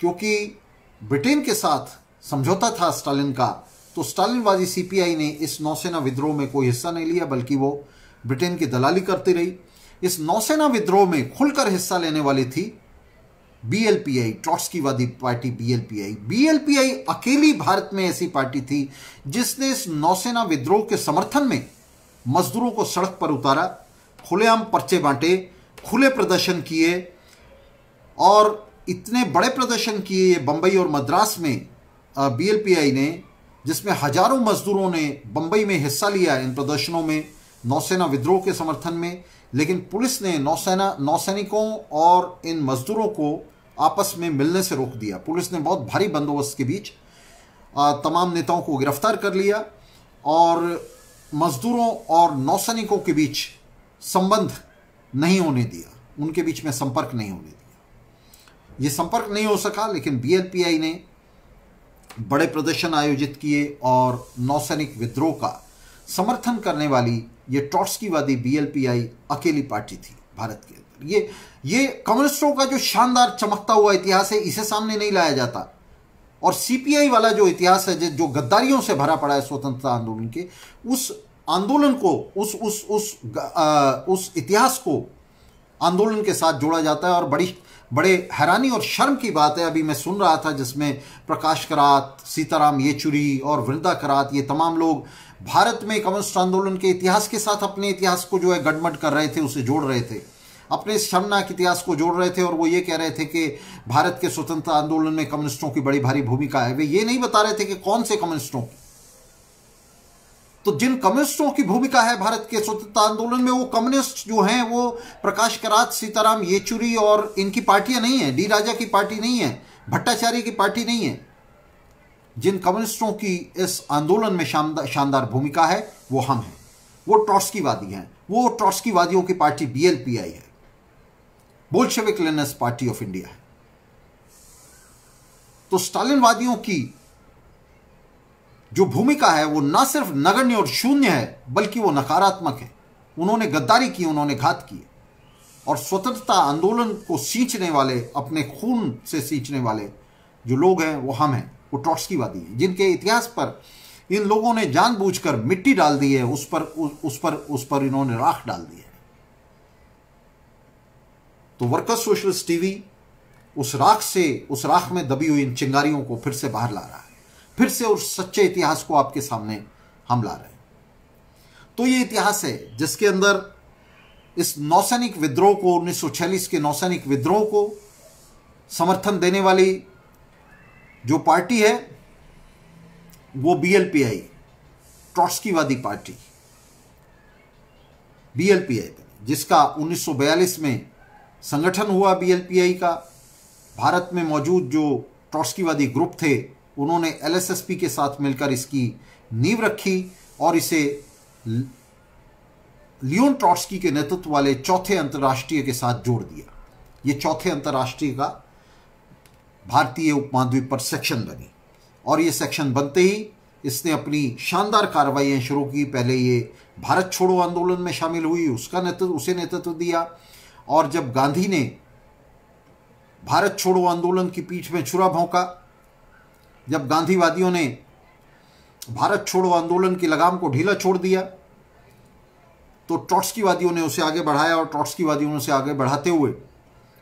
क्योंकि ब्रिटेन के साथ समझौता था स्टालिन का, तो स्टालिनवादी सीपीआई ने इस नौसेना विद्रोह में कोई हिस्सा नहीं लिया, बल्कि वो ब्रिटेन की दलाली करती रही। इस नौसेना विद्रोह में खुलकर हिस्सा लेने वाली थी बीएलपीआई, ट्रॉट्स्कीवादी पार्टी बीएलपीआई। बीएलपीआई अकेली भारत में ऐसी पार्टी थी जिसने इस नौसेना विद्रोह के समर्थन में मजदूरों को सड़क पर उतारा, खुलेआम पर्चे बांटे, खुले प्रदर्शन किए और इतने बड़े प्रदर्शन किए बंबई और मद्रास में बीएलपीआई ने, जिसमें हजारों मजदूरों ने बंबई में हिस्सा लिया इन प्रदर्शनों में नौसेना विद्रोह के समर्थन में। लेकिन पुलिस ने नौसैनिकों और इन मजदूरों को आपस में मिलने से रोक दिया। पुलिस ने बहुत भारी बंदोबस्त के बीच तमाम नेताओं को गिरफ्तार कर लिया और मजदूरों और नौसैनिकों के बीच संबंध नहीं होने दिया, उनके बीच में संपर्क नहीं होने दिया। ये संपर्क नहीं हो सका, लेकिन बीएलपीआई ने बड़े प्रदर्शन आयोजित किए और नौसैनिक विद्रोह का समर्थन करने वाली ये ट्रॉट्स्कीवादी बीएलपीआई अकेली पार्टी थी भारत के अंदर। ये कम्युनिस्टों का जो शानदार चमकता हुआ इतिहास है, इसे सामने नहीं लाया जाता। और सीपीआई वाला जो इतिहास है, जो गद्दारियों से भरा पड़ा है स्वतंत्रता आंदोलन के, उस आंदोलन को, उस इतिहास को आंदोलन के साथ जोड़ा जाता है। और बड़े हैरानी और शर्म की बात है, अभी मैं सुन रहा था जिसमें प्रकाश करात, सीताराम येचुरी और वृंदा करात, ये तमाम लोग भारत में कम्युनिस्ट आंदोलन के इतिहास के साथ अपने इतिहास को जो है गड़बड़ कर रहे थे, उसे जोड़ रहे थे, अपने शर्मनाक इतिहास को जोड़ रहे थे। और वो ये कह रहे थे कि भारत के स्वतंत्रता आंदोलन में कम्युनिस्टों की बड़ी भारी भूमिका है। वे ये नहीं बता रहे थे कि कौन से कम्युनिस्टों की। तो जिन कम्युनिस्टों की भूमिका है भारत के स्वतंत्रता आंदोलन में, वो कम्युनिस्ट जो हैं वो प्रकाश करात, सीताराम येचुरी और इनकी पार्टियां नहीं है, डी राजा की पार्टी नहीं है, भट्टाचार्य की पार्टी नहीं है। जिन कम्युनिस्टों की इस आंदोलन में शानदार भूमिका है वो हम हैं, वो ट्रॉट्स्कीवादी हैं। वो ट्रॉट्स्कीवादियों की पार्टी बीएलपीआई है, Bolshevik Leninist party of India है। तो स्टालिनवादियों की जो भूमिका है वो ना सिर्फ नगण्य और शून्य है, बल्कि वो नकारात्मक है। उन्होंने गद्दारी की, उन्होंने घात किए और स्वतंत्रता आंदोलन को सींचने वाले, अपने खून से सींचने वाले जो लोग हैं वो हम हैं, वो ट्रॉट्स्कीवादी हैं, जिनके इतिहास पर इन लोगों ने जानबूझकर मिट्टी डाल दी है, उस पर इन्होंने राख डाल दी है। तो वर्कर्स सोशलिस्ट टीवी उस राख में दबी हुई इन चिंगारियों को फिर से बाहर ला रहा है, फिर से उस सच्चे इतिहास को आपके सामने हम ला रहे हैं। तो ये इतिहास है जिसके अंदर इस नौसैनिक विद्रोह को, 1946 के नौसैनिक विद्रोह को समर्थन देने वाली जो पार्टी है वो बीएलपीआई, ट्रॉट्स्कीवादी पार्टी, बीएलपीआई। जिसका 1942 में संगठन हुआ बीएलपीआई का। भारत में मौजूद जो ट्रॉट्स्कीवादी ग्रुप थे उन्होंने एलएसएसपी के साथ मिलकर इसकी नींव रखी और इसे लियोन ट्रॉट्स्की के नेतृत्व वाले चौथे अंतर्राष्ट्रीय के साथ जोड़ दिया। ये चौथे अंतर्राष्ट्रीय का भारतीय उपमहाद्वीप पर सेक्शन बनी और ये सेक्शन बनते ही इसने अपनी शानदार कार्रवाइयाँ शुरू की। पहले ये भारत छोड़ो आंदोलन में शामिल हुई, उसे नेतृत्व दिया, और जब गांधी ने भारत छोड़ो आंदोलन की पीठ में छुरा भोंका, जब गांधीवादियों ने भारत छोड़ो आंदोलन की लगाम को ढीला छोड़ दिया, तो ट्रॉट्स्कीवादियों ने उसे आगे बढ़ाया और ट्रॉट्स्कीवादियों ने उसे आगे बढ़ाते हुए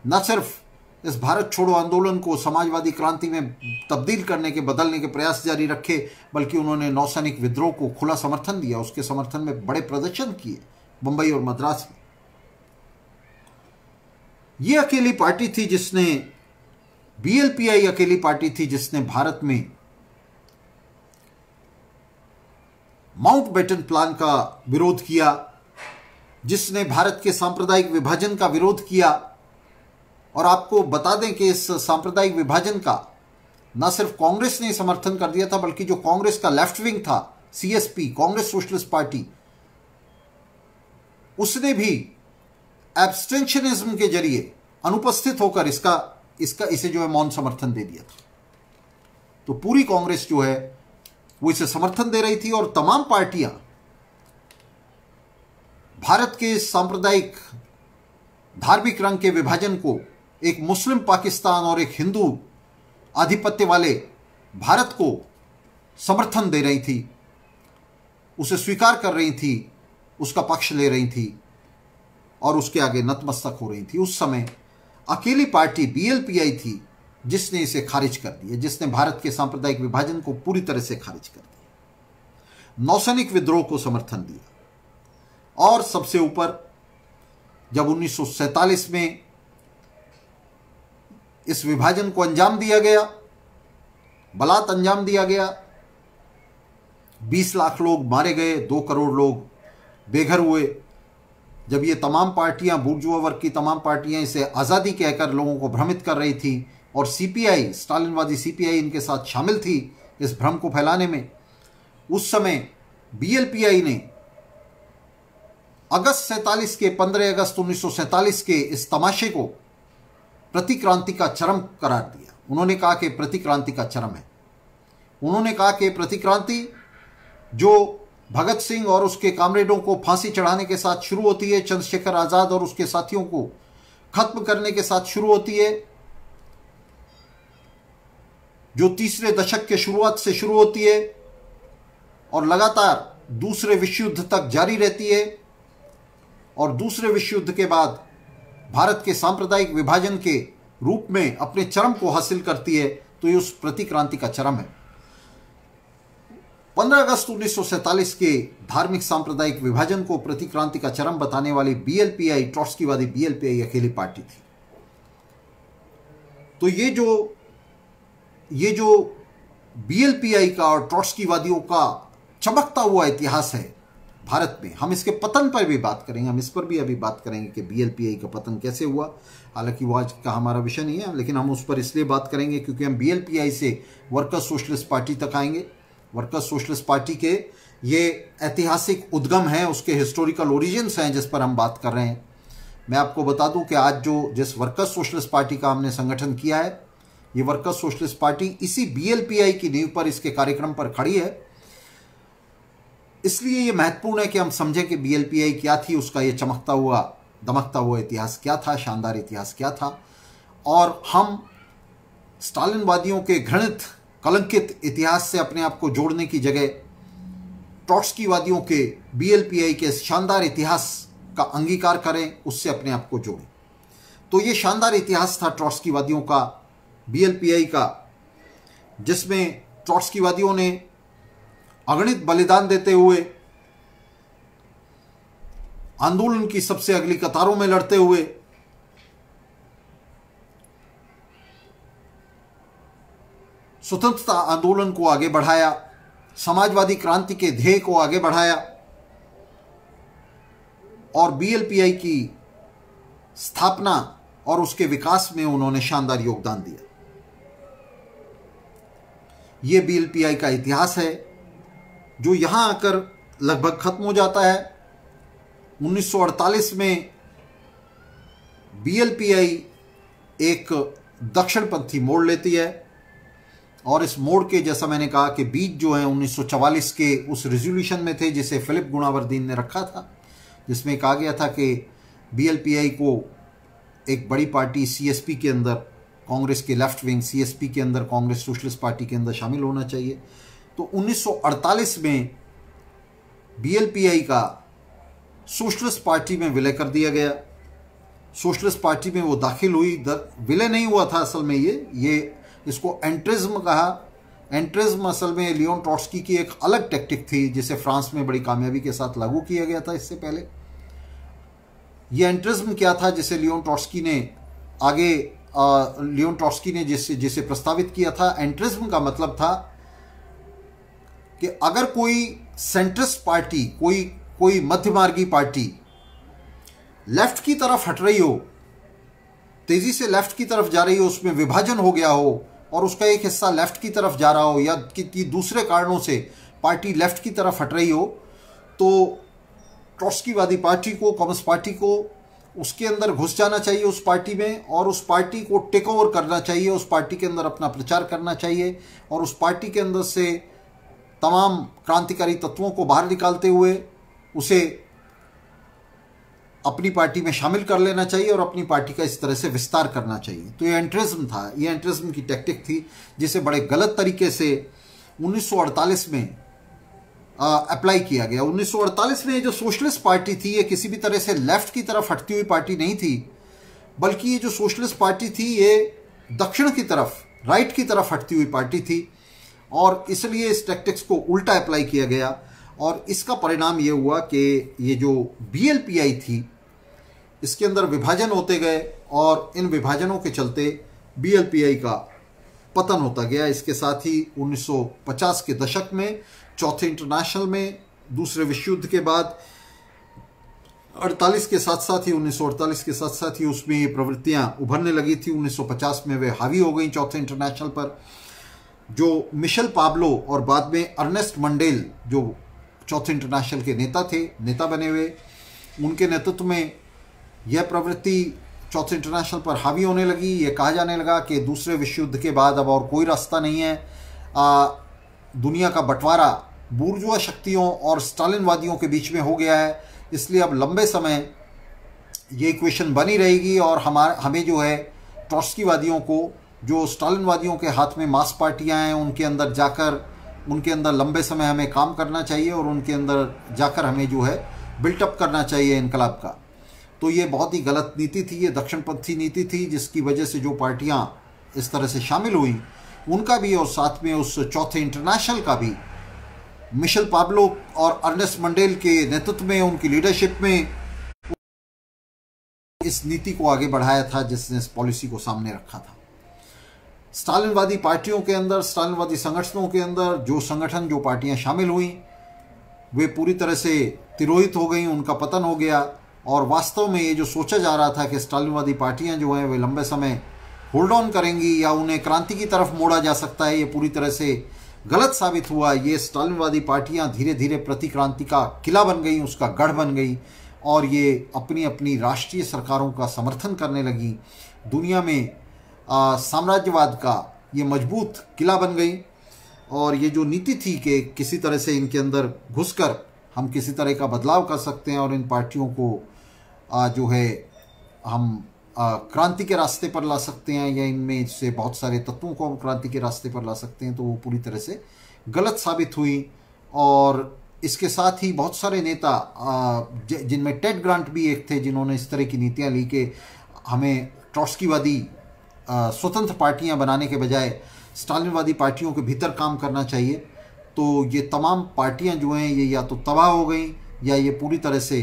न सिर्फ इस भारत छोड़ो आंदोलन को समाजवादी क्रांति में तब्दील करने के, बदलने के प्रयास जारी रखे, बल्कि उन्होंने नौसैनिक विद्रोह को खुला समर्थन दिया। उसके समर्थन में बड़े प्रदर्शन किए मुंबई और मद्रास में। ये अकेली पार्टी थी जिसने, बीएलपीआई अकेली पार्टी थी जिसने भारत में माउंटबेटन प्लान का विरोध किया, जिसने भारत के सांप्रदायिक विभाजन का विरोध किया। और आपको बता दें कि इस सांप्रदायिक विभाजन का न सिर्फ कांग्रेस ने समर्थन कर दिया था, बल्कि जो कांग्रेस का लेफ्ट विंग था, सीएसपी, कांग्रेस सोशलिस्ट पार्टी, उसने भी एब्सटेंशनिज्म के जरिए अनुपस्थित होकर इसे जो है मौन समर्थन दे दिया था। तो पूरी कांग्रेस जो है वो इसे समर्थन दे रही थी और तमाम पार्टियां भारत के सांप्रदायिक धार्मिक रंग के विभाजन को एक मुस्लिम पाकिस्तान और एक हिंदू आधिपत्य वाले भारत को समर्थन दे रही थी, उसे स्वीकार कर रही थी, उसका पक्ष ले रही थी और उसके आगे नतमस्तक हो रही थी। उस समय अकेली पार्टी बीएलपीआई थी जिसने इसे खारिज कर दिया, जिसने भारत के सांप्रदायिक विभाजन को पूरी तरह से खारिज कर दिया, नौसैनिक विद्रोह को समर्थन दिया। और सबसे ऊपर जब 1947 में इस विभाजन को अंजाम दिया गया, बलात् अंजाम दिया गया, 20 लाख लोग मारे गए, 2 करोड़ लोग बेघर हुए, जब ये तमाम पार्टियां, बुर्जुआ वर्ग की तमाम पार्टियां इसे आज़ादी कहकर लोगों को भ्रमित कर रही थी और सीपीआई, स्टालिनवादी सीपीआई इनके साथ शामिल थी इस भ्रम को फैलाने में, उस समय बीएलपीआई ने अगस्त 47 के 15 अगस्त 1947 के इस तमाशे को प्रतिक्रांति का चरम करार दिया। उन्होंने कहा कि प्रतिक्रांति का चरम है। उन्होंने कहा कि प्रतिक्रांति जो भगत सिंह और उसके कामरेडों को फांसी चढ़ाने के साथ शुरू होती है, चंद्रशेखर आजाद और उसके साथियों को खत्म करने के साथ शुरू होती है, जो तीसरे दशक के शुरुआत से शुरू होती है और लगातार दूसरे विश्व युद्ध तक जारी रहती है, और दूसरे विश्व युद्ध के बाद भारत के सांप्रदायिक विभाजन के रूप में अपने चरम को हासिल करती है, तो ये उस प्रतिक्रांति का चरम है। 15 अगस्त 1947 के धार्मिक सांप्रदायिक विभाजन को प्रतिक्रांति का चरम बताने वाली बीएलपीआई, ट्रॉट्स्कीवादी बीएलपीआई अकेली पार्टी थी। तो ये जो बीएलपीआई का और ट्रॉट्स्कीवादियों का चमकता हुआ इतिहास है भारत में, हम इसके पतन पर भी बात करेंगे, हम इस पर भी अभी बात करेंगे कि बीएलपीआई का पतन कैसे हुआ। हालांकि वो आज का हमारा विषय नहीं है, लेकिन हम उस पर इसलिए बात करेंगे क्योंकि हम बीएलपीआई से वर्कर्स सोशलिस्ट पार्टी तक आएंगे। वर्कर्स सोशलिस्ट पार्टी के ये ऐतिहासिक उद्गम हैं, उसके हिस्टोरिकल ओरिजिन्स हैं जिस पर हम बात कर रहे हैं। मैं आपको बता दूं कि आज जिस वर्कर्स सोशलिस्ट पार्टी का हमने संगठन किया है, ये वर्कर्स सोशलिस्ट पार्टी इसी बीएलपीआई की नींव पर, इसके कार्यक्रम पर खड़ी है। इसलिए ये महत्वपूर्ण है कि हम समझें कि बीएलपीआई क्या थी, उसका ये चमकता हुआ, दमकता हुआ इतिहास क्या था, शानदार इतिहास क्या था, और हम स्टालिनवादियों के घृणित, कलंकित इतिहास से अपने आप को जोड़ने की जगह ट्रॉट्स्कीवादियों के बीएलपीआई के शानदार इतिहास का अंगीकार करें, उससे अपने आप को जोड़ें। तो ये शानदार इतिहास था ट्रॉट्स्कीवादियों का, बीएलपीआई का, जिसमें ट्रॉट्स्कीवादियों ने अगणित बलिदान देते हुए, आंदोलन की सबसे अगली कतारों में लड़ते हुए स्वतंत्रता आंदोलन को आगे बढ़ाया, समाजवादी क्रांति के ध्येय को आगे बढ़ाया। और बीएलपीआई की स्थापना और उसके विकास में उन्होंने शानदार योगदान दिया। ये बीएलपीआई का इतिहास है जो यहां आकर लगभग खत्म हो जाता है। 1948 में बीएलपीआई एक दक्षिणपंथी मोड़ लेती है और इस मोड़ के, जैसा मैंने कहा कि बीज जो है 1944 के उस रेजोल्यूशन में थे जिसे फिलिप गुणावर्दीन ने रखा था, जिसमें कहा गया था कि बीएलपीआई को एक बड़ी पार्टी सीएसपी के अंदर, कांग्रेस के लेफ्ट विंग सीएसपी के अंदर, कांग्रेस सोशलिस्ट पार्टी के अंदर शामिल होना चाहिए। तो 1948 में बीएलपीआई का सोशलिस्ट पार्टी में विलय कर दिया गया। सोशलिस्ट पार्टी में वो दाखिल हुई, विलय नहीं हुआ था असल में, ये इसको एंट्रिज्म कहा। एंट्रिज्म असल में लियोन ट्रॉट्स्की की एक अलग टेक्टिक थी जिसे फ्रांस में बड़ी कामयाबी के साथ लागू किया गया था इससे पहले। ये एंट्रिज्म क्या था जिसे लियोन ट्रॉट्स्की ने जिसे प्रस्तावित किया था? एंट्रिज्म का मतलब था कि अगर कोई सेंट्रिस्ट पार्टी, कोई मध्यमार्गी पार्टी लेफ्ट की तरफ हट रही हो, तेजी से लेफ्ट की तरफ जा रही हो, उसमें विभाजन हो गया हो और उसका एक हिस्सा लेफ्ट की तरफ जा रहा हो, या कि दूसरे कारणों से पार्टी लेफ्ट की तरफ हट रही हो, तो ट्रॉट्स्कीवादी पार्टी को, कम्युनिस्ट पार्टी को उसके अंदर घुस जाना चाहिए, उस पार्टी में, और उस पार्टी को टेक ओवर करना चाहिए, उस पार्टी के अंदर अपना प्रचार करना चाहिए और उस पार्टी के अंदर से तमाम क्रांतिकारी तत्वों को बाहर निकालते हुए उसे अपनी पार्टी में शामिल कर लेना चाहिए और अपनी पार्टी का इस तरह से विस्तार करना चाहिए। तो ये एंट्रिज्म था, ये एंट्रिज्म की टैक्टिक थी जिसे बड़े गलत तरीके से 1948 में अप्लाई किया गया। 1948 में जो सोशलिस्ट पार्टी थी ये किसी भी तरह से लेफ्ट की तरफ हटती हुई पार्टी नहीं थी, बल्कि ये जो सोशलिस्ट पार्टी थी ये दक्षिण की तरफ, राइट की तरफ हटती हुई पार्टी थी और इसलिए इस टैक्टिक्स को उल्टा अप्लाई किया गया और इसका परिणाम ये हुआ कि ये जो बीएलपीआई थी इसके अंदर विभाजन होते गए और इन विभाजनों के चलते बीएलपीआई का पतन होता गया। इसके साथ ही 1950 के दशक में चौथे इंटरनेशनल में, दूसरे विश्व युद्ध के बाद 1948 के साथ साथ ही उसमें ये प्रवृत्तियां उभरने लगी थी। 1950 में वे हावी हो गई चौथे इंटरनेशनल पर। जो मिशेल पाब्लो और बाद में अर्नेस्ट मंडेल जो चौथे इंटरनेशनल के नेता बने हुए, उनके नेतृत्व में यह प्रवृत्ति चौथे इंटरनेशनल पर हावी होने लगी। ये कहा जाने लगा कि दूसरे विश्व युद्ध के बाद अब और कोई रास्ता नहीं है, दुनिया का बंटवारा बूर्जुआ शक्तियों और स्टालिनवादियों के बीच में हो गया है, इसलिए अब लंबे समय ये इक्वेशन बनी रहेगी और हमें जो है ट्रॉट्स्कीवादियों को, जो स्टालिनवादियों के हाथ में मास पार्टियां हैं, उनके अंदर जाकर उनके अंदर लंबे समय हमें काम करना चाहिए और उनके अंदर जाकर हमें जो है बिल्टअप करना चाहिए इनकलाब का। तो ये बहुत ही गलत नीति थी, ये दक्षिणपंथी नीति थी, जिसकी वजह से जो पार्टियां इस तरह से शामिल हुई उनका भी और साथ में उस चौथे इंटरनेशनल का भी मिशेल पाब्लो और अर्नेस्ट मंडेल के नेतृत्व में, उनकी लीडरशिप में इस नीति को आगे बढ़ाया था जिसने इस पॉलिसी को सामने रखा था। स्टालिनवादी पार्टियों के अंदर, स्टालिनवादी संगठनों के अंदर जो पार्टियां शामिल हुई वे पूरी तरह से तिरोहित हो गई, उनका पतन हो गया और वास्तव में ये जो सोचा जा रहा था कि स्टालिनवादी पार्टियां जो हैं वे लंबे समय होल्ड ऑन करेंगी या उन्हें क्रांति की तरफ मोड़ा जा सकता है, ये पूरी तरह से गलत साबित हुआ। ये स्टालिनवादी पार्टियां धीरे धीरे प्रतिक्रांति का किला बन गई, उसका गढ़ बन गई और ये अपनी अपनी राष्ट्रीय सरकारों का समर्थन करने लगी। दुनिया में साम्राज्यवाद का ये मजबूत किला बन गई और ये जो नीति थी कि किसी तरह से इनके अंदर घुसकर हम किसी तरह का बदलाव कर सकते हैं और इन पार्टियों को जो है हम क्रांति के रास्ते पर ला सकते हैं या इनमें से बहुत सारे तत्वों को हम क्रांति के रास्ते पर ला सकते हैं, तो वो पूरी तरह से गलत साबित हुई। और इसके साथ ही बहुत सारे नेता जिनमें टेड ग्रांट भी एक थे, जिन्होंने इस तरह की नीतियां ली कि हमें ट्रॉट्स्कीवादी स्वतंत्र पार्टियां बनाने के बजाय स्टालिनवादी पार्टियों के भीतर काम करना चाहिए। तो ये तमाम पार्टियां जो हैं ये या तो तबाह हो गई या ये पूरी तरह से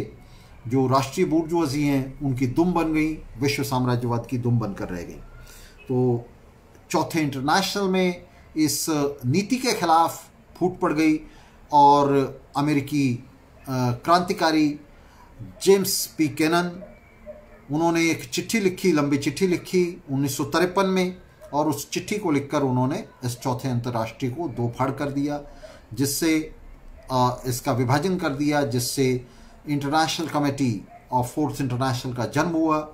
जो राष्ट्रीय बूर्जुआजी हैं उनकी दुम बन गई, विश्व साम्राज्यवाद की दुम बनकर रह गई। तो चौथे इंटरनेशनल में इस नीति के खिलाफ फूट पड़ गई और अमेरिकी क्रांतिकारी जेम्स पी केनन, उन्होंने एक चिट्ठी लिखी, लंबी चिट्ठी लिखी 1953 में, और उस चिट्ठी को लिखकर उन्होंने इस चौथे अंतर्राष्ट्रीय को दो फाड़ कर दिया, जिससे इसका विभाजन कर दिया, जिससे international committee of fourth international का जन्म हुआ।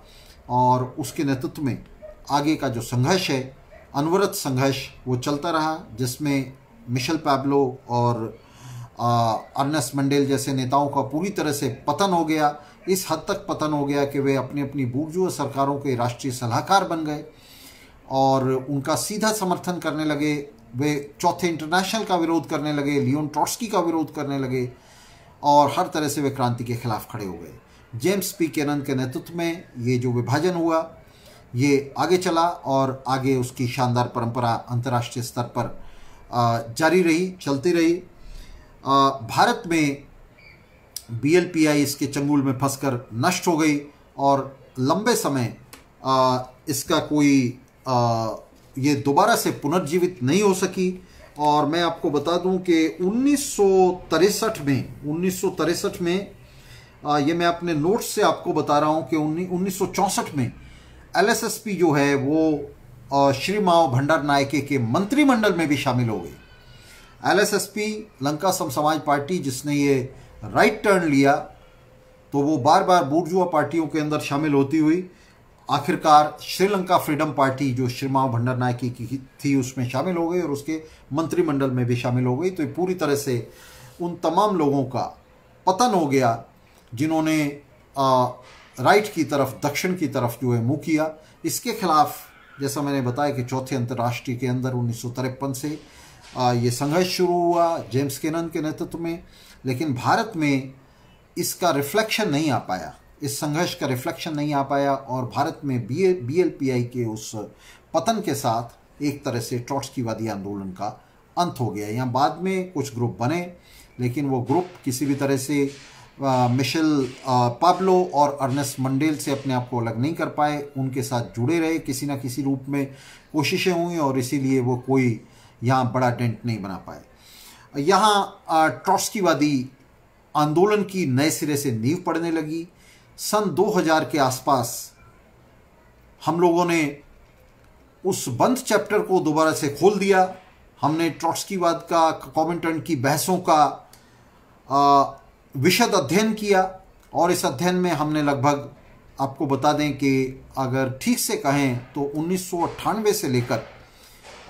और उसके नेतृत्व में आगे का जो संघर्ष है, अनवरत संघर्ष, वो चलता रहा, जिसमें मिशेल पैब्लो और अर्नेस्ट मंडेल जैसे नेताओं का पूरी तरह से पतन हो गया। इस हद तक पतन हो गया कि वे अपनी अपनी बूर्जुआ सरकारों के राष्ट्रीय सलाहकार बन गए और उनका सीधा समर्थन करने लगे। वे चौथे इंटरनेशनल का विरोध करने लगे, लियोन ट्रॉट्स्की का विरोध करने लगे, और हर तरह से वे क्रांति के खिलाफ खड़े हो गए। जेम्स पी केनन के नेतृत्व में ये जो विभाजन हुआ, ये आगे चला और आगे उसकी शानदार परंपरा अंतर्राष्ट्रीय स्तर पर जारी रही, चलती रही। भारत में BLPI इसके चंगुल में फंसकर नष्ट हो गई और लंबे समय इसका कोई ये दोबारा से पुनर्जीवित नहीं हो सकी। और मैं आपको बता दूं कि 1963 में ये मैं अपने नोट्स से आपको बता रहा हूं कि 1964 में LSSP जो है वो श्री माव भंडार नायके के मंत्रिमंडल में भी शामिल हो गई। LSSP लंका सम समाज पार्टी, जिसने ये राइट टर्न लिया, तो वो बार बार बूर्जुआ पार्टियों के अंदर शामिल होती हुई आखिरकार श्रीलंका फ्रीडम पार्टी जो श्री माव भंडार नायके की थी उसमें शामिल हो गई और उसके मंत्रिमंडल में भी शामिल हो गई। तो ये पूरी तरह से उन तमाम लोगों का पतन हो गया जिन्होंने राइट की तरफ, दक्षिण की तरफ जो है मुँह किया। इसके खिलाफ जैसा मैंने बताया कि चौथे अंतर्राष्ट्रीय के अंदर 1953 से ये संघर्ष शुरू हुआ जेम्स केनन के नेतृत्व में, लेकिन भारत में इसका रिफ्लेक्शन नहीं आ पाया, इस संघर्ष का रिफ्लेक्शन नहीं आ पाया और भारत में BLPI के उस पतन के साथ एक तरह से ट्रॉट्स्कीवादी आंदोलन का अंत हो गया। यहाँ बाद में कुछ ग्रुप बने, लेकिन वो ग्रुप किसी भी तरह से मिशेल पैब्लो और अर्नेस्ट मंडेल से अपने आप को अलग नहीं कर पाए, उनके साथ जुड़े रहे, किसी न किसी रूप में कोशिशें हुई और इसीलिए वो कोई यहाँ बड़ा डेंट नहीं बना पाए। यहाँ ट्रॉट्स्कीवादी आंदोलन की नए सिरे से नींव पड़ने लगी। सन 2000 के आसपास हम लोगों ने उस बंद चैप्टर को दोबारा से खोल दिया। हमने ट्रॉट्स्कीवाद का, कॉमिंटर्न की बहसों का विशद अध्ययन किया और इस अध्ययन में हमने लगभग, आपको बता दें कि अगर ठीक से कहें तो 1998 से लेकर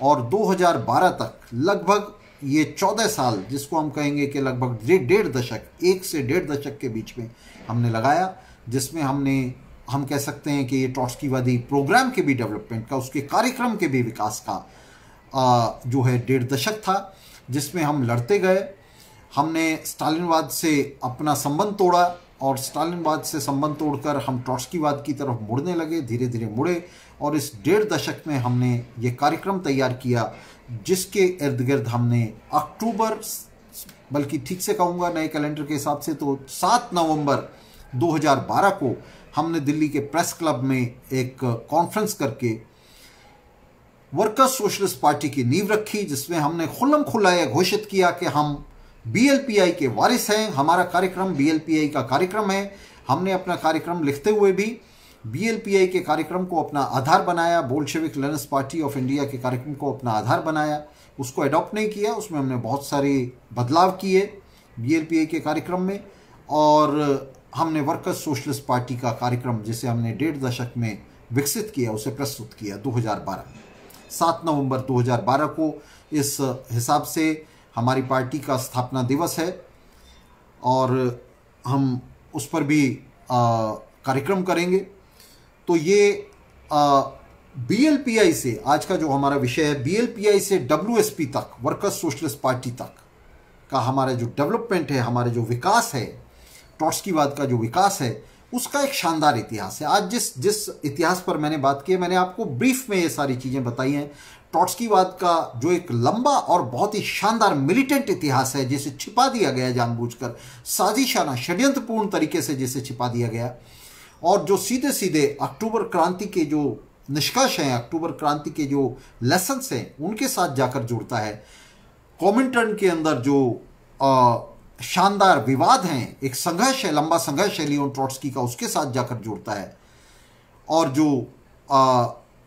और 2012 तक लगभग ये 14 साल, जिसको हम कहेंगे कि लगभग 1.5 दशक, 1 से 1.5 दशक के बीच में हमने लगाया, जिसमें हम कह सकते हैं कि ये ट्रॉट्स्कीवादी प्रोग्राम के भी डेवलपमेंट का, उसके कार्यक्रम के भी विकास का जो है 1.5 दशक था, जिसमें हम लड़ते गए। हमने स्टालिनवाद से अपना संबंध तोड़ा और स्टालिनवाद से संबंध तोड़कर हम ट्रॉट्स्कीवाद की तरफ मुड़ने लगे, धीरे धीरे मुड़े और इस 1.5 दशक में हमने ये कार्यक्रम तैयार किया, जिसके इर्द गिर्द हमने अक्टूबर, बल्कि ठीक से कहूँगा नए कैलेंडर के हिसाब से तो 7 नवंबर 2012 को हमने दिल्ली के प्रेस क्लब में एक कॉन्फ्रेंस करके वर्कर्स सोशलिस्ट पार्टी की नींव रखी, जिसमें हमने खुल्लम खुल्ला यह घोषित किया कि हम BLPI के वारिस हैं, हमारा कार्यक्रम BLPI का कार्यक्रम है। हमने अपना कार्यक्रम लिखते हुए भी BLPI के कार्यक्रम को अपना आधार बनाया, Bolshevik Leninist party of India के कार्यक्रम को अपना आधार बनाया, उसको अडॉप्ट नहीं किया, उसमें हमने बहुत सारे बदलाव किए BLPI के कार्यक्रम में और हमने वर्कर्स सोशलिस्ट पार्टी का कार्यक्रम, जिसे हमने 1.5 दशक में विकसित किया, उसे प्रस्तुत किया 2012 में। 7 नवंबर 2012 को इस हिसाब से हमारी पार्टी का स्थापना दिवस है और हम उस पर भी कार्यक्रम करेंगे। तो ये BLPI से, आज का जो हमारा विषय है, BLPI से WSP तक, वर्कर्स सोशलिस्ट पार्टी तक का हमारा जो डेवलपमेंट है, हमारे जो विकास है, ट्रॉट्स्कीवाद का जो विकास है, उसका एक शानदार इतिहास है। आज जिस इतिहास पर मैंने बात की है, मैंने आपको ब्रीफ में ये सारी चीज़ें बताई हैं। ट्रॉट्स्कीवाद का जो एक लंबा और बहुत ही शानदार मिलिटेंट इतिहास है, जिसे छिपा दिया गया जानबूझकर, साजिशाना षड्यंत्रपूर्ण तरीके से जिसे छिपा दिया गया, और जो सीधे सीधे अक्टूबर क्रांति के जो निष्कर्ष हैं, अक्टूबर क्रांति के जो लेसन्स हैं, उनके साथ जाकर जुड़ता है। कॉमिंटर्न के अंदर जो शानदार विवाद हैं, एक संघर्ष है, लंबा संघर्ष है लियोन ट्रॉट्स्की का, उसके साथ जाकर जुड़ता है। और जो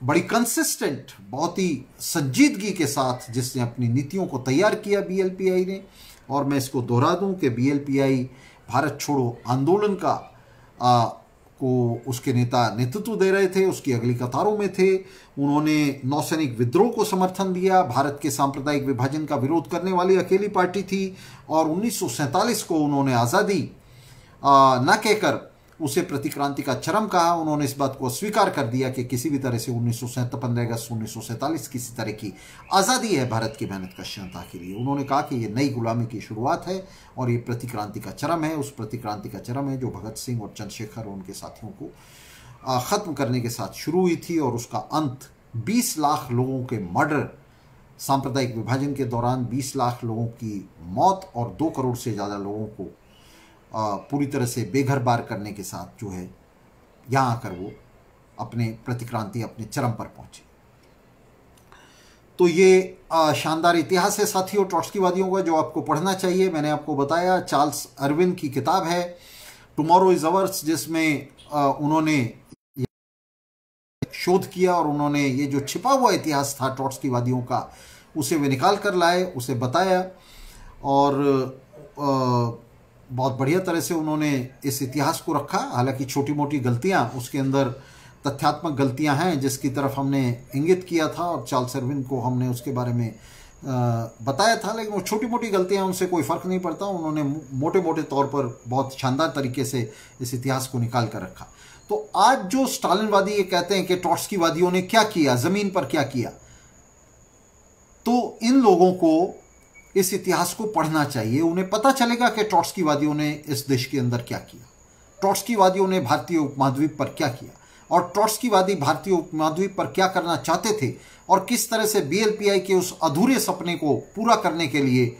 बड़ी कंसिस्टेंट, बहुत ही संजीदगी के साथ जिसने अपनी नीतियों को तैयार किया बीएलपीआई ने। और मैं इसको दोहरा दूं कि बीएलपीआई भारत छोड़ो आंदोलन का को उसके नेता नेतृत्व दे रहे थे, उसकी अगली कतारों में थे। उन्होंने नौसैनिक विद्रोह को समर्थन दिया, भारत के सांप्रदायिक विभाजन का विरोध करने वाली अकेली पार्टी थी। और 1947 को उन्होंने आज़ादी न कहकर उसे प्रतिक्रांति का चरम कहा। उन्होंने इस बात को अस्वीकार कर दिया कि किसी भी तरह से 15 अगस्त 1947 किसी तरह की आज़ादी है भारत की मेहनत कश जनता के लिए। उन्होंने कहा कि ये नई गुलामी की शुरुआत है और ये प्रतिक्रांति का चरम है। उस प्रतिक्रांति का चरम है जो भगत सिंह और चंद्रशेखर और उनके साथियों को ख़त्म करने के साथ शुरू हुई थी, और उसका अंत 20 लाख लोगों के मर्डर, सांप्रदायिक विभाजन के दौरान 20 लाख लोगों की मौत और 2 करोड़ से ज़्यादा लोगों को पूरी तरह से बेघर बार करने के साथ जो है यहाँ आकर वो अपने प्रतिक्रांति अपने चरम पर पहुंचे। तो ये शानदार इतिहास है साथियों ट्रॉट्स्कीवादियों का, जो आपको पढ़ना चाहिए। मैंने आपको बताया चार्ल्स अर्विन की किताब है टुमारो इज अवर्स, जिसमें उन्होंने शोध किया और उन्होंने ये जो छिपा हुआ इतिहास था ट्रॉट्स्कीवादियों का उसे वे निकाल कर लाए, उसे बताया। और बहुत बढ़िया तरह से उन्होंने इस इतिहास को रखा। हालांकि छोटी मोटी गलतियां उसके अंदर, तथ्यात्मक गलतियां हैं जिसकी तरफ हमने इंगित किया था और चार्ल्स अर्विन को हमने उसके बारे में बताया था, लेकिन वो छोटी मोटी गलतियां, उनसे कोई फ़र्क नहीं पड़ता। उन्होंने मोटे मोटे तौर पर बहुत शानदार तरीके से इस इतिहास को निकाल कर रखा। तो आज जो स्टालिनवादी ये कहते हैं कि ट्रॉट्स्कीवादियों ने क्या किया, ज़मीन पर क्या किया, तो इन लोगों को इस इतिहास को पढ़ना चाहिए। उन्हें पता चलेगा कि ट्रॉट्स्कीवादियों ने इस देश के अंदर क्या किया, ट्रॉट्स्कीवादियों ने भारतीय उपमहाद्वीप पर क्या किया, और ट्रॉट्स्कीवादी भारतीय उपमहाद्वीप पर क्या करना चाहते थे, और किस तरह से बीएलपीआई के उस अधूरे सपने को पूरा करने के लिए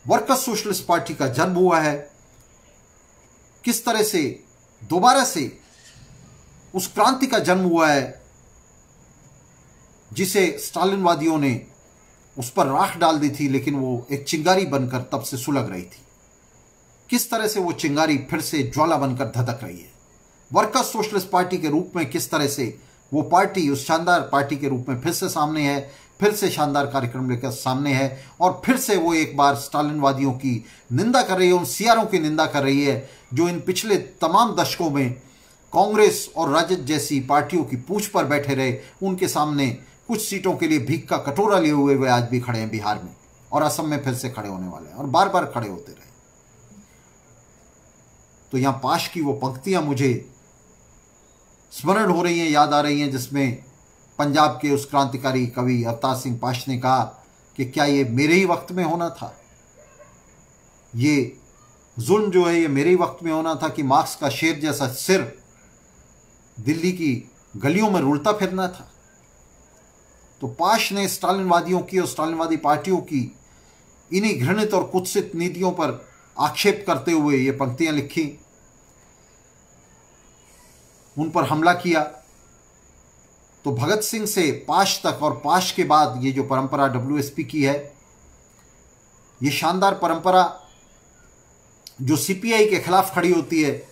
वर्कर्स सोशलिस्ट पार्टी का जन्म हुआ है। किस तरह से दोबारा से उस क्रांति का जन्म हुआ है जिसे स्टालिनवादियों ने उस पर राख डाल दी थी, लेकिन वो एक चिंगारी बनकर तब से सुलग रही थी। किस तरह से वो चिंगारी फिर से ज्वाला बनकर धधक रही है। वर्कर्स सोशलिस्ट पार्टी के रूप में किस तरह से वो पार्टी उस शानदार पार्टी के रूप में फिर से सामने है, फिर से शानदार कार्यक्रम लेकर सामने है, और फिर से वो एक बार स्टालिनवादियों की निंदा कर रही है, उन सियारों की निंदा कर रही है जो इन पिछले तमाम दशकों में कांग्रेस और राजद जैसी पार्टियों की पूंछ पर बैठे रहे। उनके सामने कुछ सीटों के लिए भीख का कटोरा लिए हुए वे आज भी खड़े हैं बिहार में, और असम में फिर से खड़े होने वाले हैं और बार बार खड़े होते रहे। तो यहां पाश की वो पंक्तियां मुझे स्मरण हो रही हैं, याद आ रही हैं, जिसमें पंजाब के उस क्रांतिकारी कवि अवतार सिंह पाश ने कहा कि क्या ये मेरे ही वक्त में होना था, ये जुल्म जो है ये मेरे ही वक्त में होना था कि मार्क्स का शेर जैसा सिर दिल्ली की गलियों में रुलता फिरना था। तो पाश ने स्टालिनवादियों की और स्टालिनवादी पार्टियों की इन्हीं घृणित और कुत्सित नीतियों पर आक्षेप करते हुए ये पंक्तियां लिखी, उन पर हमला किया। तो भगत सिंह से पाश तक और पाश के बाद ये जो परंपरा डब्ल्यूएसपी की है, ये शानदार परंपरा जो सीपीआई के खिलाफ खड़ी होती है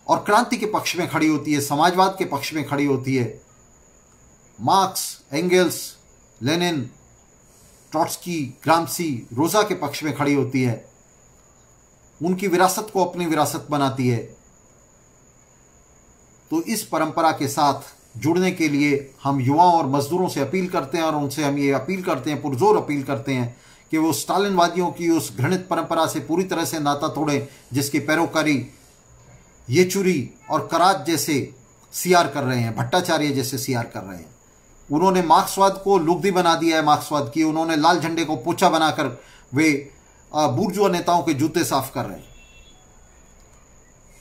और क्रांति के पक्ष में खड़ी होती है, समाजवाद के पक्ष में खड़ी होती है। Marks, angles, Lenin, Trotsky, Gramsci, रोजा के पक्ष में खड़ी होती है, उनकी विरासत को अपनी विरासत बनाती है। तो इस परंपरा के साथ जुड़ने के लिए हम युवाओं और मजदूरों से अपील करते हैं, और उनसे हम ये अपील करते हैं, पुरजोर अपील करते हैं कि वो स्टालिनवादियों की उस घृणित परंपरा से पूरी तरह से नाता तोड़ें, जिसकी पैरोकारी येचुरी और करात जैसे सीआर कर रहे हैं, भट्टाचार्य जैसे सीआर कर रहे हैं। उन्होंने मार्क्सवाद को लुगदी बना दिया है, मार्क्सवाद की उन्होंने लाल झंडे को पोछा बनाकर वे बुर्जुआ नेताओं के जूते साफ कर रहे हैं।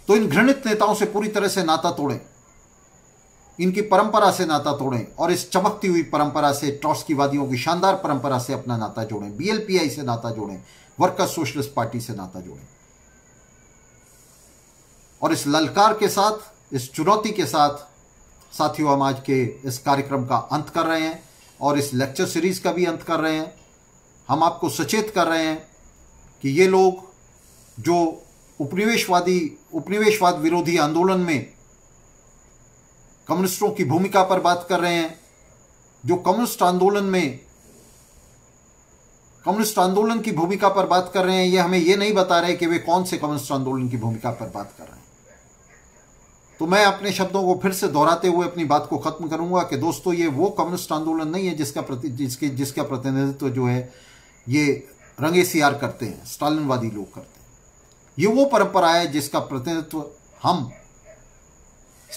तो इन घृणित नेताओं से पूरी तरह से नाता तोड़ें, इनकी परंपरा से नाता तोड़ें, और इस चमकती हुई परंपरा से, ट्रॉट्स्कीवादियों की शानदार परंपरा से अपना नाता जोड़ें, बीएलपीआई से नाता जोड़ें, वर्कर्स सोशलिस्ट पार्टी से नाता जोड़ें। और इस ललकार के साथ, इस चुनौती के साथ साथियों, हम आज के इस कार्यक्रम का अंत कर रहे हैं और इस लेक्चर सीरीज का भी अंत कर रहे हैं। हम आपको सचेत कर रहे हैं कि ये लोग जो उपनिवेशवाद विरोधी आंदोलन में कम्युनिस्टों की भूमिका पर बात कर रहे हैं, जो कम्युनिस्ट आंदोलन की भूमिका पर बात कर रहे हैं, ये हमें ये नहीं बता रहे कि वे कौन से कम्युनिस्ट आंदोलन की भूमिका पर बात कर रहे हैं। तो मैं अपने शब्दों को फिर से दोहराते हुए अपनी बात को खत्म करूंगा कि दोस्तों, ये वो कम्युनिस्ट आंदोलन नहीं है जिसका प्रतिनिधित्व जो है ये रंगे सियार करते हैं, स्टालिनवादी लोग करते हैं। ये वो परंपरा है जिसका प्रतिनिधित्व हम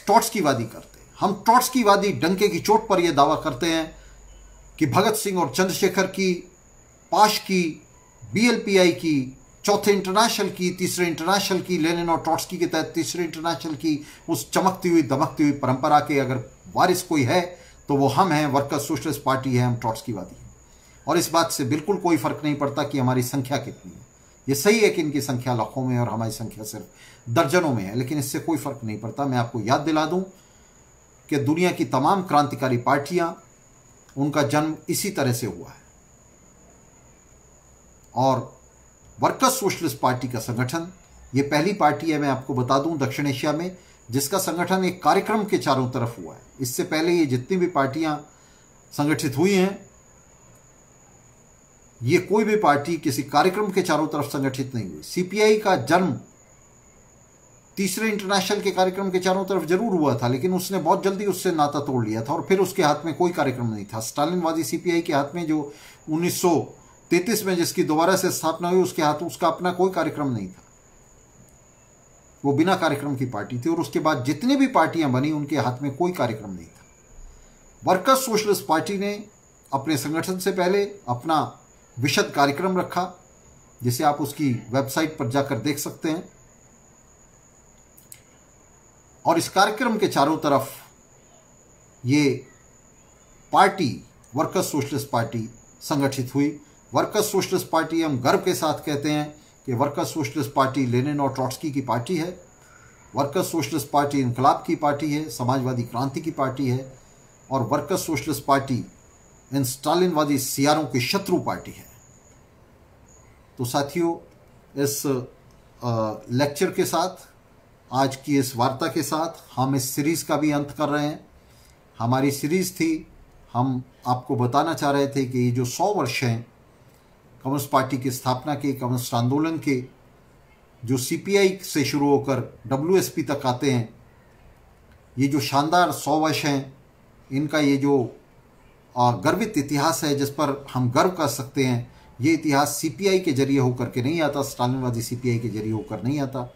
ट्रॉट्स्कीवादी करते हैं। हम ट्रॉट्स्कीवादी डंके की चोट पर यह दावा करते हैं कि भगत सिंह और चंद्रशेखर की, पाश की, बीएलपीआई की, चौथे इंटरनेशनल की, तीसरे इंटरनेशनल की, लेनिन और ट्रॉट्स्की के तहत तीसरे इंटरनेशनल की उस चमकती हुई दमकती हुई परंपरा के अगर वारिस कोई है तो वो हम हैं। वर्कर्स सोशलिस्ट पार्टी है, हम ट्रॉट्स्कीवादी हैं। और इस बात से बिल्कुल कोई फर्क नहीं पड़ता कि हमारी संख्या कितनी है। ये सही है कि इनकी संख्या लाखों में और हमारी संख्या सिर्फ दर्जनों में है, लेकिन इससे कोई फर्क नहीं पड़ता। मैं आपको याद दिला दूं कि दुनिया की तमाम क्रांतिकारी पार्टियां, उनका जन्म इसी तरह से हुआ है। और वर्कर्स सोशलिस्ट पार्टी का संगठन ये पहली पार्टी है, मैं आपको बता दूं, दक्षिण एशिया में जिसका संगठन एक कार्यक्रम के चारों तरफ हुआ है। इससे पहले ये जितनी भी पार्टियां संगठित हुई हैं, ये कोई भी पार्टी किसी कार्यक्रम के चारों तरफ संगठित नहीं हुई। सीपीआई का जन्म तीसरे इंटरनेशनल के कार्यक्रम के चारों तरफ जरूर हुआ था, लेकिन उसने बहुत जल्दी उससे नाता तोड़ लिया था और फिर उसके हाथ में कोई कार्यक्रम नहीं था। स्टालिनवादी सीपीआई के हाथ में, जो 1933 में जिसकी दोबारा से स्थापना हुई, उसका अपना कोई कार्यक्रम नहीं था। वो बिना कार्यक्रम की पार्टी थी। और उसके बाद जितनी भी पार्टियां बनी, उनके हाथ में कोई कार्यक्रम नहीं था। वर्कर्स सोशलिस्ट पार्टी ने अपने संगठन से पहले अपना विशद कार्यक्रम रखा, जिसे आप उसकी वेबसाइट पर जाकर देख सकते हैं। और इस कार्यक्रम के चारों तरफ ये पार्टी, वर्कर्स सोशलिस्ट पार्टी संगठित हुई। वर्कर्स सोशलिस्ट पार्टी, हम गर्व के साथ कहते हैं कि वर्कर्स सोशलिस्ट पार्टी लेनिन और ट्रॉट्स्की की पार्टी है। वर्कर्स सोशलिस्ट पार्टी इनकलाब की पार्टी है, समाजवादी क्रांति की पार्टी है। और वर्कर्स सोशलिस्ट पार्टी इन स्टालिनवादी सियारों की शत्रु पार्टी है। तो साथियों, इस लेक्चर के साथ, आज की इस वार्ता के साथ हम इस सीरीज़ का भी अंत कर रहे हैं। हमारी सीरीज़ थी, हम आपको बताना चाह रहे थे कि ये जो 100 वर्ष हैं कम्युनिस्ट पार्टी की स्थापना के, कम्युनिस्ट आंदोलन के, जो सीपीआई से शुरू होकर डब्ल्यूएसपी तक आते हैं, ये जो शानदार 100 वर्ष हैं, इनका ये जो गर्वित इतिहास है जिस पर हम गर्व कर सकते हैं, ये इतिहास सीपीआई के जरिए होकर के नहीं आता, स्टालिनवादी सीपीआई के जरिए होकर नहीं आता,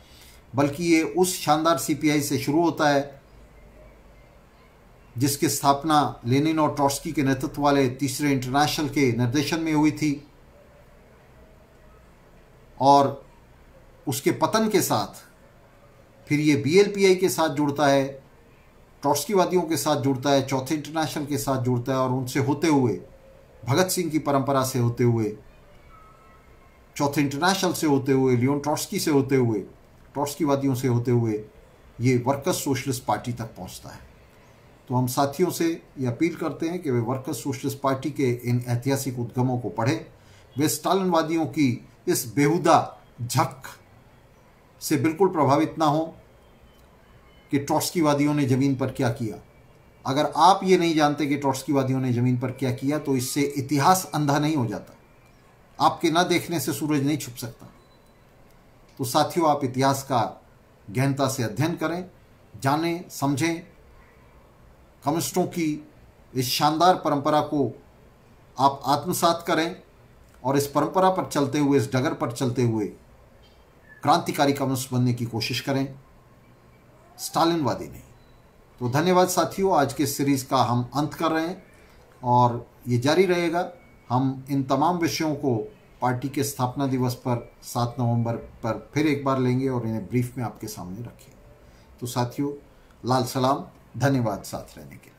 बल्कि ये उस शानदार सीपीआई से शुरू होता है जिसकी स्थापना लेनिन और ट्रॉट्स्की के नेतृत्व वाले तीसरे इंटरनेशनल के निर्देशन में हुई थी। और उसके पतन के साथ फिर ये बीएलपीआई के साथ जुड़ता है, ट्रॉट्स्कीवादियों के साथ जुड़ता है, चौथे इंटरनेशनल के साथ जुड़ता है, और उनसे होते हुए, भगत सिंह की परंपरा से होते हुए, चौथे इंटरनेशनल से होते हुए, लियोन ट्रॉट्स्की से होते हुए, ट्रॉट्स्कीवादियों से होते हुए ये वर्कर्स सोशलिस्ट पार्टी तक पहुंचता है। तो हम साथियों से ये अपील करते हैं कि वे वर्कर्स सोशलिस्ट पार्टी के इन ऐतिहासिक उद्गमों को पढ़ें। वे स्टालिनवादियों की इस बेहुदा झक से बिल्कुल प्रभावित ना हो कि ट्रॉट्स्कीवादियों ने ज़मीन पर क्या किया। अगर आप ये नहीं जानते कि ट्रॉट्स्कीवादियों ने ज़मीन पर क्या किया, तो इससे इतिहास अंधा नहीं हो जाता। आपके ना देखने से सूरज नहीं छुप सकता। तो साथियों, आप इतिहास का गहनता से अध्ययन करें, जानें, समझें। कम्युनिस्टों की इस शानदार परंपरा को आप आत्मसात करें और इस परंपरा पर चलते हुए, इस डगर पर चलते हुए क्रांतिकारी कम्युनिस्ट बनने की कोशिश करें, स्टालिनवादी नहीं। तो धन्यवाद साथियों, आज के सीरीज़ का हम अंत कर रहे हैं और ये जारी रहेगा। हम इन तमाम विषयों को पार्टी के स्थापना दिवस पर 7 नवंबर पर फिर एक बार लेंगे और इन्हें ब्रीफ में आपके सामने रखेंगे। तो साथियों, लाल सलाम, धन्यवाद साथ रहने के लिए।